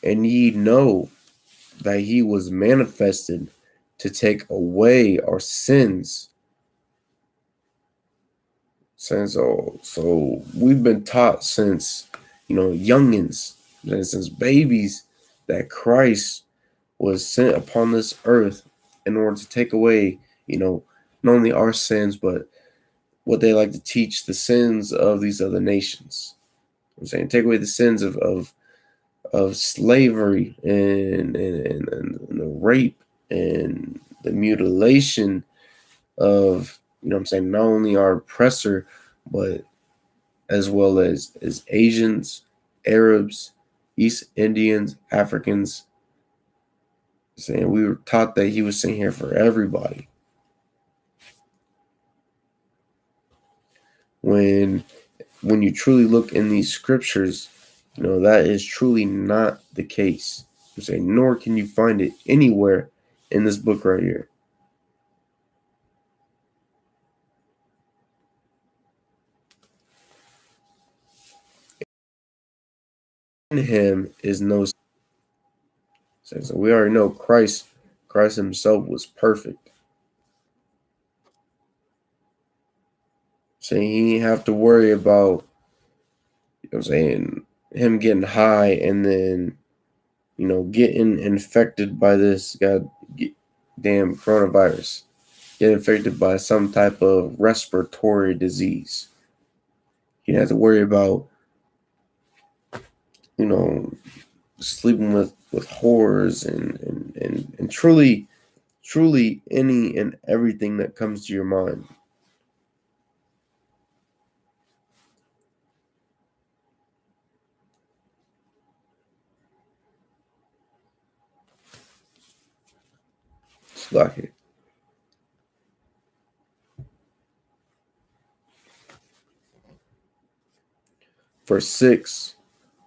And ye know that he was manifested to take away our sins. So we've been taught since, youngins, since babies, that Christ was sent upon this earth in order to take away, not only our sins, but what they like to teach, the sins of these other nations. I'm saying take away the sins of slavery and the rape and the mutilation of, not only our oppressor, but as well as Asians, Arabs, East Indians, Africans. Saying we were taught that he was sent here for everybody. When you truly look in these scriptures, that is truly not the case. I'm saying, nor can you find it anywhere in this book right here. In him is no. So we already know Christ himself was perfect. So he didn't have to worry about, him getting high and then, getting infected by this damn coronavirus, get infected by some type of respiratory disease. He didn't have to worry about, sleeping with whores and truly truly any and everything that comes to your mind. Slack. Verse 6,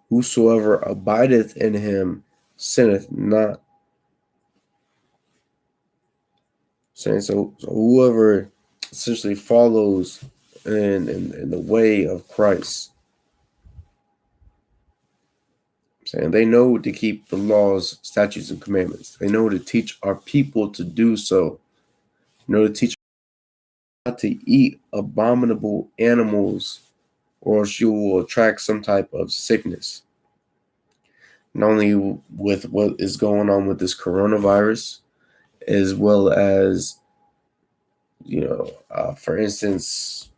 whosoever abideth in him sinneth not. So whoever essentially follows in the way of Christ, saying they know to keep the laws, statutes, and commandments. They know to teach our people to do so. They know to teach not to eat abominable animals, or else you will attract some type of sickness. Not only with what is going on with this coronavirus, as well as, for instance,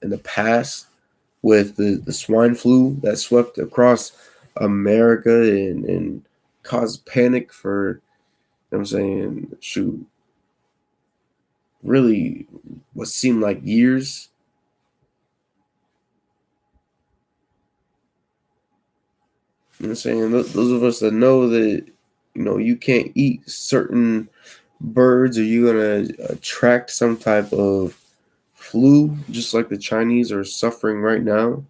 in the past with the swine flu that swept across America and caused panic for, I'm saying, shoot, really what seemed like years. I'm saying, those of us that know that, you can't eat certain birds or you're going to attract some type of flu, just like the Chinese are suffering right now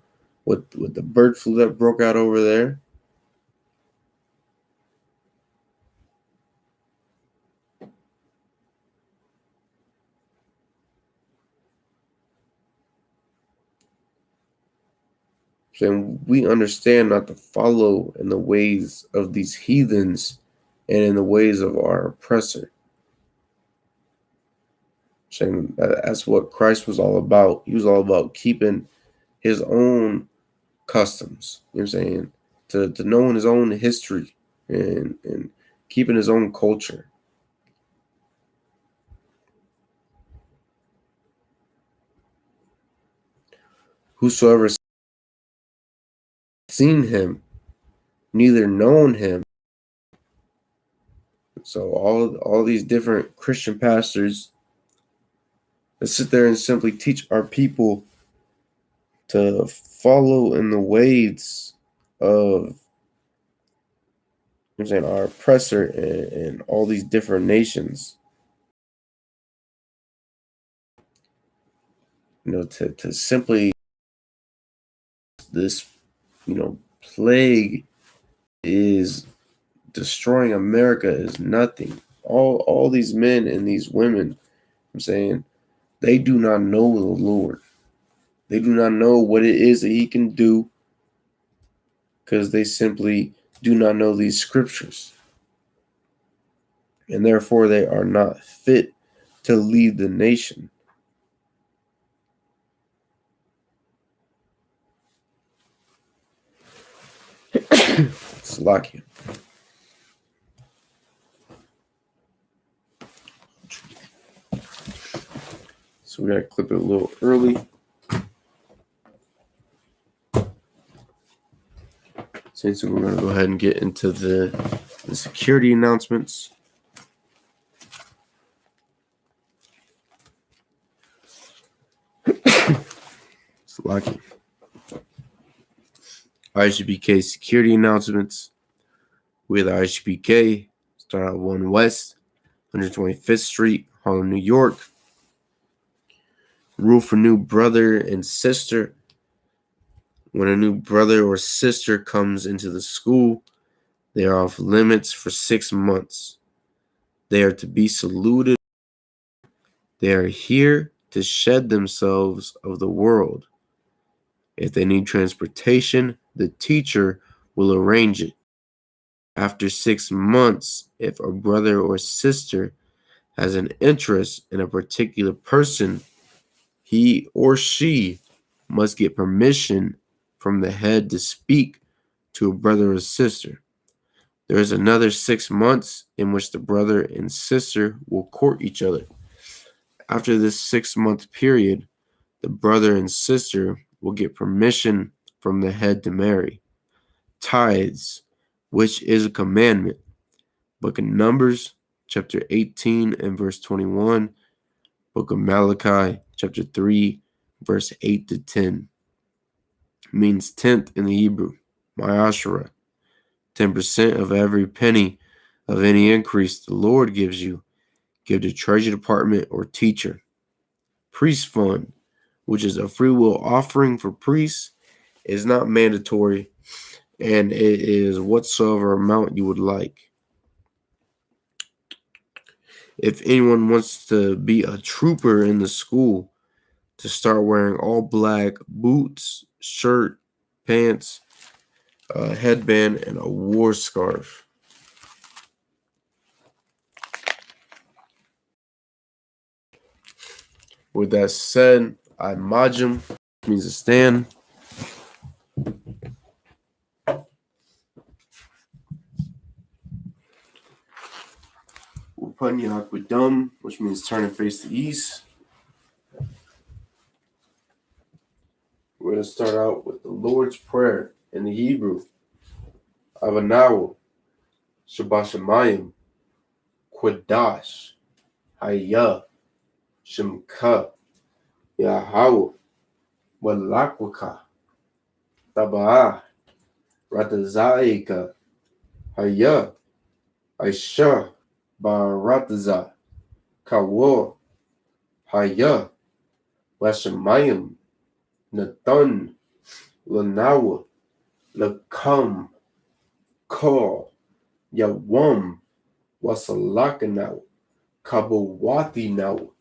with the bird flu that broke out over there. And we understand not to follow in the ways of these heathens and in the ways of our oppressor. Saying that's what Christ was all about. He was all about keeping his own customs, you know what I'm saying? To knowing his own history and keeping his own culture. Whosoever seen him, neither known him. So all these different Christian pastors that sit there and simply teach our people to follow in the ways of, I'm saying, our oppressor and all these different nations. To simply this, plague is destroying America is nothing. All these men and these women, I'm saying, they do not know the Lord. They do not know what it is that he can do because they simply do not know these scriptures. And therefore they are not fit to lead the nation. It's lucky. So we gotta clip it a little early. So we're gonna go ahead and get into the security announcements. It's lucky. IGBK security announcements with IGBK. Start at 1 West, 125th Street, Harlem, New York. Rule for new brother and sister. When a new brother or sister comes into the school, they are off limits for 6 months. They are to be saluted. They are here to shed themselves of the world. If they need transportation, the teacher will arrange it. After 6 months, if a brother or sister has an interest in a particular person, he or she must get permission from the head to speak to a brother or sister. There is another 6 months in which the brother and sister will court each other. After this 6-month period, the brother and sister will get permission from the head to marry. Tithes, which is a commandment. Book of Numbers, chapter 18 and verse 21. Book of Malachi, chapter 3, verse 8 to 10. Means tenth in the Hebrew, Ma'ashara. 10% of every penny of any increase the Lord gives you, give to treasury department or teacher. Priest fund, which is a free will offering for priests, is not mandatory, and it is whatsoever amount you would like. If anyone wants to be a trooper in the school, to start wearing all black boots, shirt, pants, a headband, and a war scarf. With that said, I majim, means to stand. Upanyak Widum, which means turn and face the east. We're going to start out with the Lord's Prayer in the Hebrew. Avanawu, Shabashamayim, Quadash, Hayah, Shemka, Yahaw, Walakwaka, Taba'ah, Ratazaika, Hayah, Aisha, Barataza, Kawo, Hayah, Washamayim, Nathan, Lanawa, Lakam, Call, Yawam, Wasalakanaw, Kabawati now,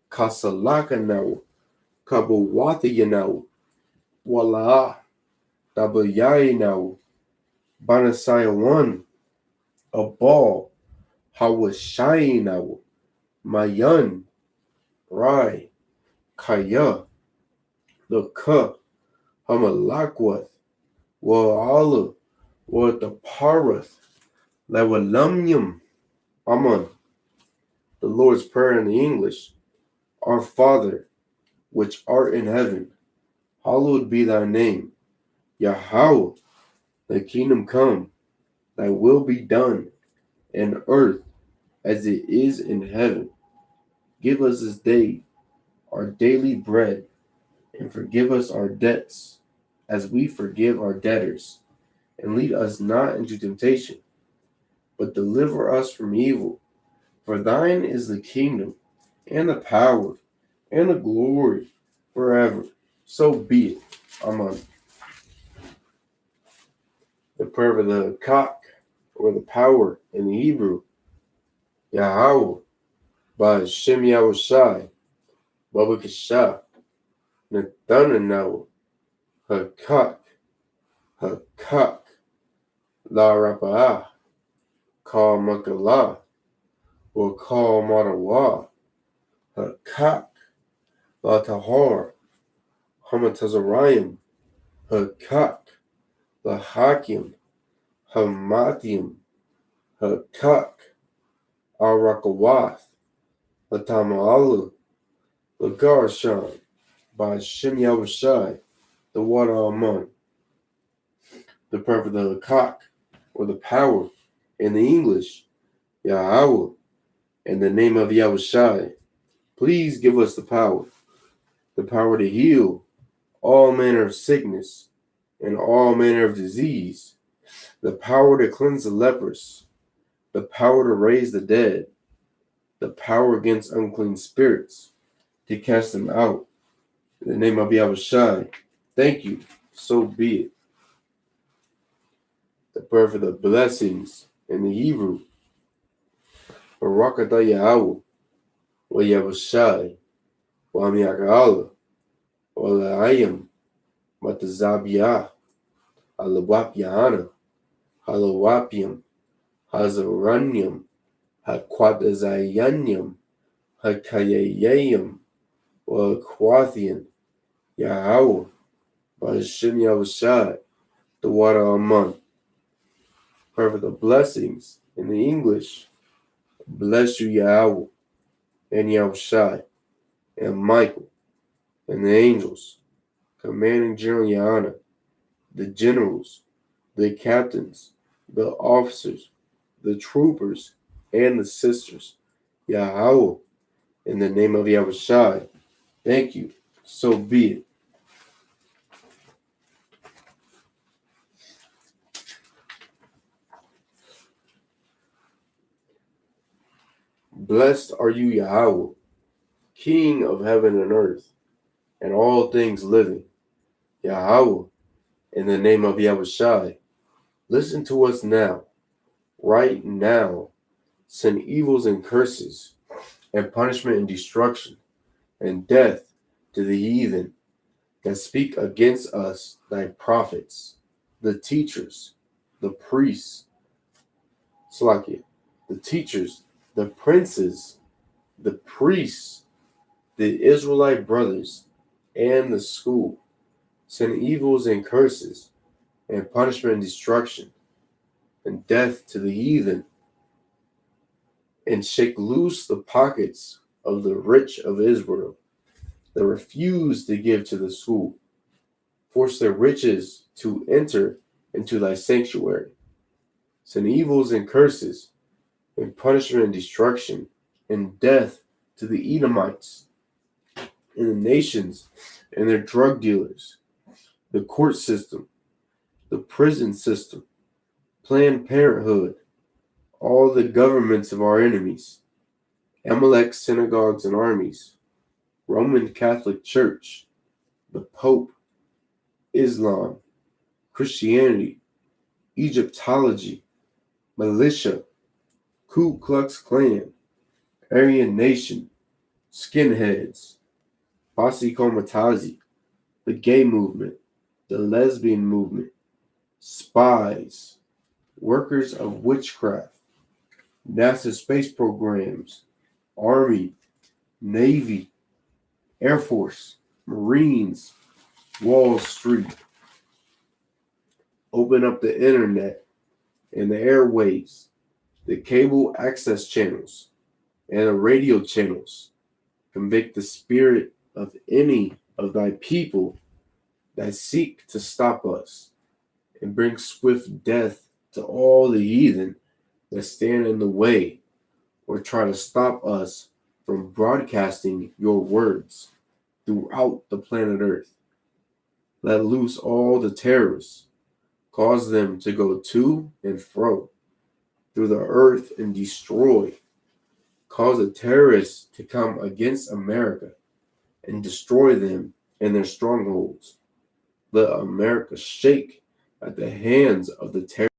Kasalaka now, Kabawati now, Wala, Dabayai now, Banasaya one, a ball, Hawashai now, Mayan, Rai, Kaya, Laka, Hamalakwath, Wa'ala, Wa the Parath, Lawalamyam, Aman. The Lord's Prayer in the English. Our Father, which art in heaven, hallowed be thy name. Yahweh, thy kingdom come, thy will be done, in earth as it is in heaven. Give us this day our daily bread, and forgive us our debts, as we forgive our debtors. And lead us not into temptation, but deliver us from evil. For thine is the kingdom, and the power, and the glory, forever. So be it. Amen. The prayer of the cock, or the power in the Hebrew. Yahweh, by Shem Yahushai, Baba Kasha, Nathananahu, Hakak, La Rapa'ah, Kal Makalah, or Kal Marawa, Hakak, La Tahar, Hamatazarayim, Hakak, La Hakim, Hamatium, Hakak, Arakawath, La Tamaalu, La Garshan, by Shem Yahushai, the water Aman. The prayer for the cock, or the power, in the English, Yahweh, in the name of Yahushai, please give us the power to heal all manner of sickness and all manner of disease, the power to cleanse the lepers, the power to raise the dead, the power against unclean spirits, to cast them out. In the name of Yahushai, thank you, so be it. The prayer for the blessings in the Hebrew, Barakatah Yahweh, wa Yahushai, wa Mi'aka'ala, wa La'ayim, Matazabiyah, Alawap Yahana, Halawapium, Hazaranyam, Hakwatazayanyam, Hakayayayam, wa Kwathian, Yahweh, Bashim Yahushai, the water Aman. Pray for the blessings in the English. Bless you, Yahweh, and Yahushai, and Michael, and the angels, commanding General Yahana, the generals, the captains, the officers, the troopers, and the sisters. Yahweh, in the name of Yahushai. Thank you. So be it. Blessed are you, Yahweh, King of heaven and earth, and all things living. Yahweh, in the name of Yahushai. Listen to us now, right now. Send evils and curses, and punishment and destruction, and death to the heathen that speak against us, thy prophets, the teachers, the priests, Slakia, the teachers, the princes, the priests, the Israelite brothers, and the school. Send evils and curses, and punishment and destruction, and death to the heathen, and shake loose the pockets of the rich of Israel that refuse to give to the school. Force their riches to enter into thy sanctuary. Send evils and curses, and punishment and destruction, and death to the Edomites, and the nations, and their drug dealers, the court system, the prison system, Planned Parenthood, all the governments of our enemies, Amalek synagogues and armies, Roman Catholic Church, the Pope, Islam, Christianity, Egyptology, militia, Ku Klux Klan, Aryan Nation, skinheads, Posse Comitazi, the gay movement, the lesbian movement, spies, workers of witchcraft, NASA space programs, Army, Navy, Air Force, Marines, Wall Street. Open up the internet and the airwaves, the cable access channels, and the radio channels. Convict the spirit of any of thy people that seek to stop us, and bring swift death to all the heathen that stand in the way or try to stop us from broadcasting your words throughout the planet Earth. Let loose all the terrorists, cause them to go to and fro through the earth and destroy. Cause the terrorists to come against America and destroy them and their strongholds. Let America shake at the hands of the terrorists.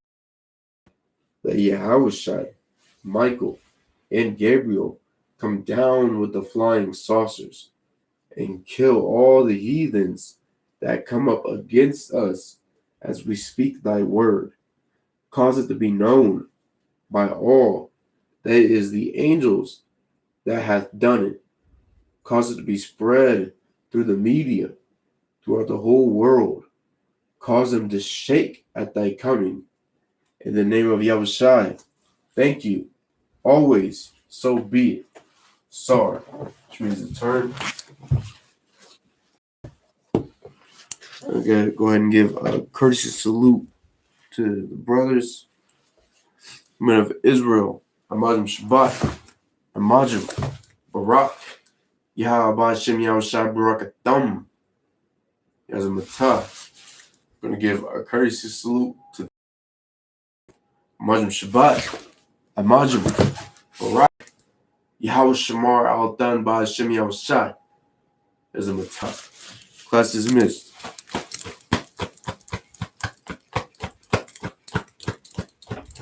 Let Yahushai, Michael, and Gabriel come down with the flying saucers and kill all the heathens that come up against us as we speak thy word. Cause it to be known by all that it is the angels that hath done it. Cause it to be spread through the media, throughout the whole world. Cause them to shake at thy coming. In the name of Yahushai, thank you. Always, so be it. Sar, which means the turn. Okay, go ahead and give a courtesy salute to the brothers, men of Israel, Amajim Shabbat, Amajim, Barak, Yahweh Shem Yahushai Barakatam, Yazamatah. I'm going to give a courtesy salute to Amajim Shabbat, Amajim, Barak, Yahweh Shamar Al Dan Ba Shem Yahushai, Yazamatah. Class dismissed.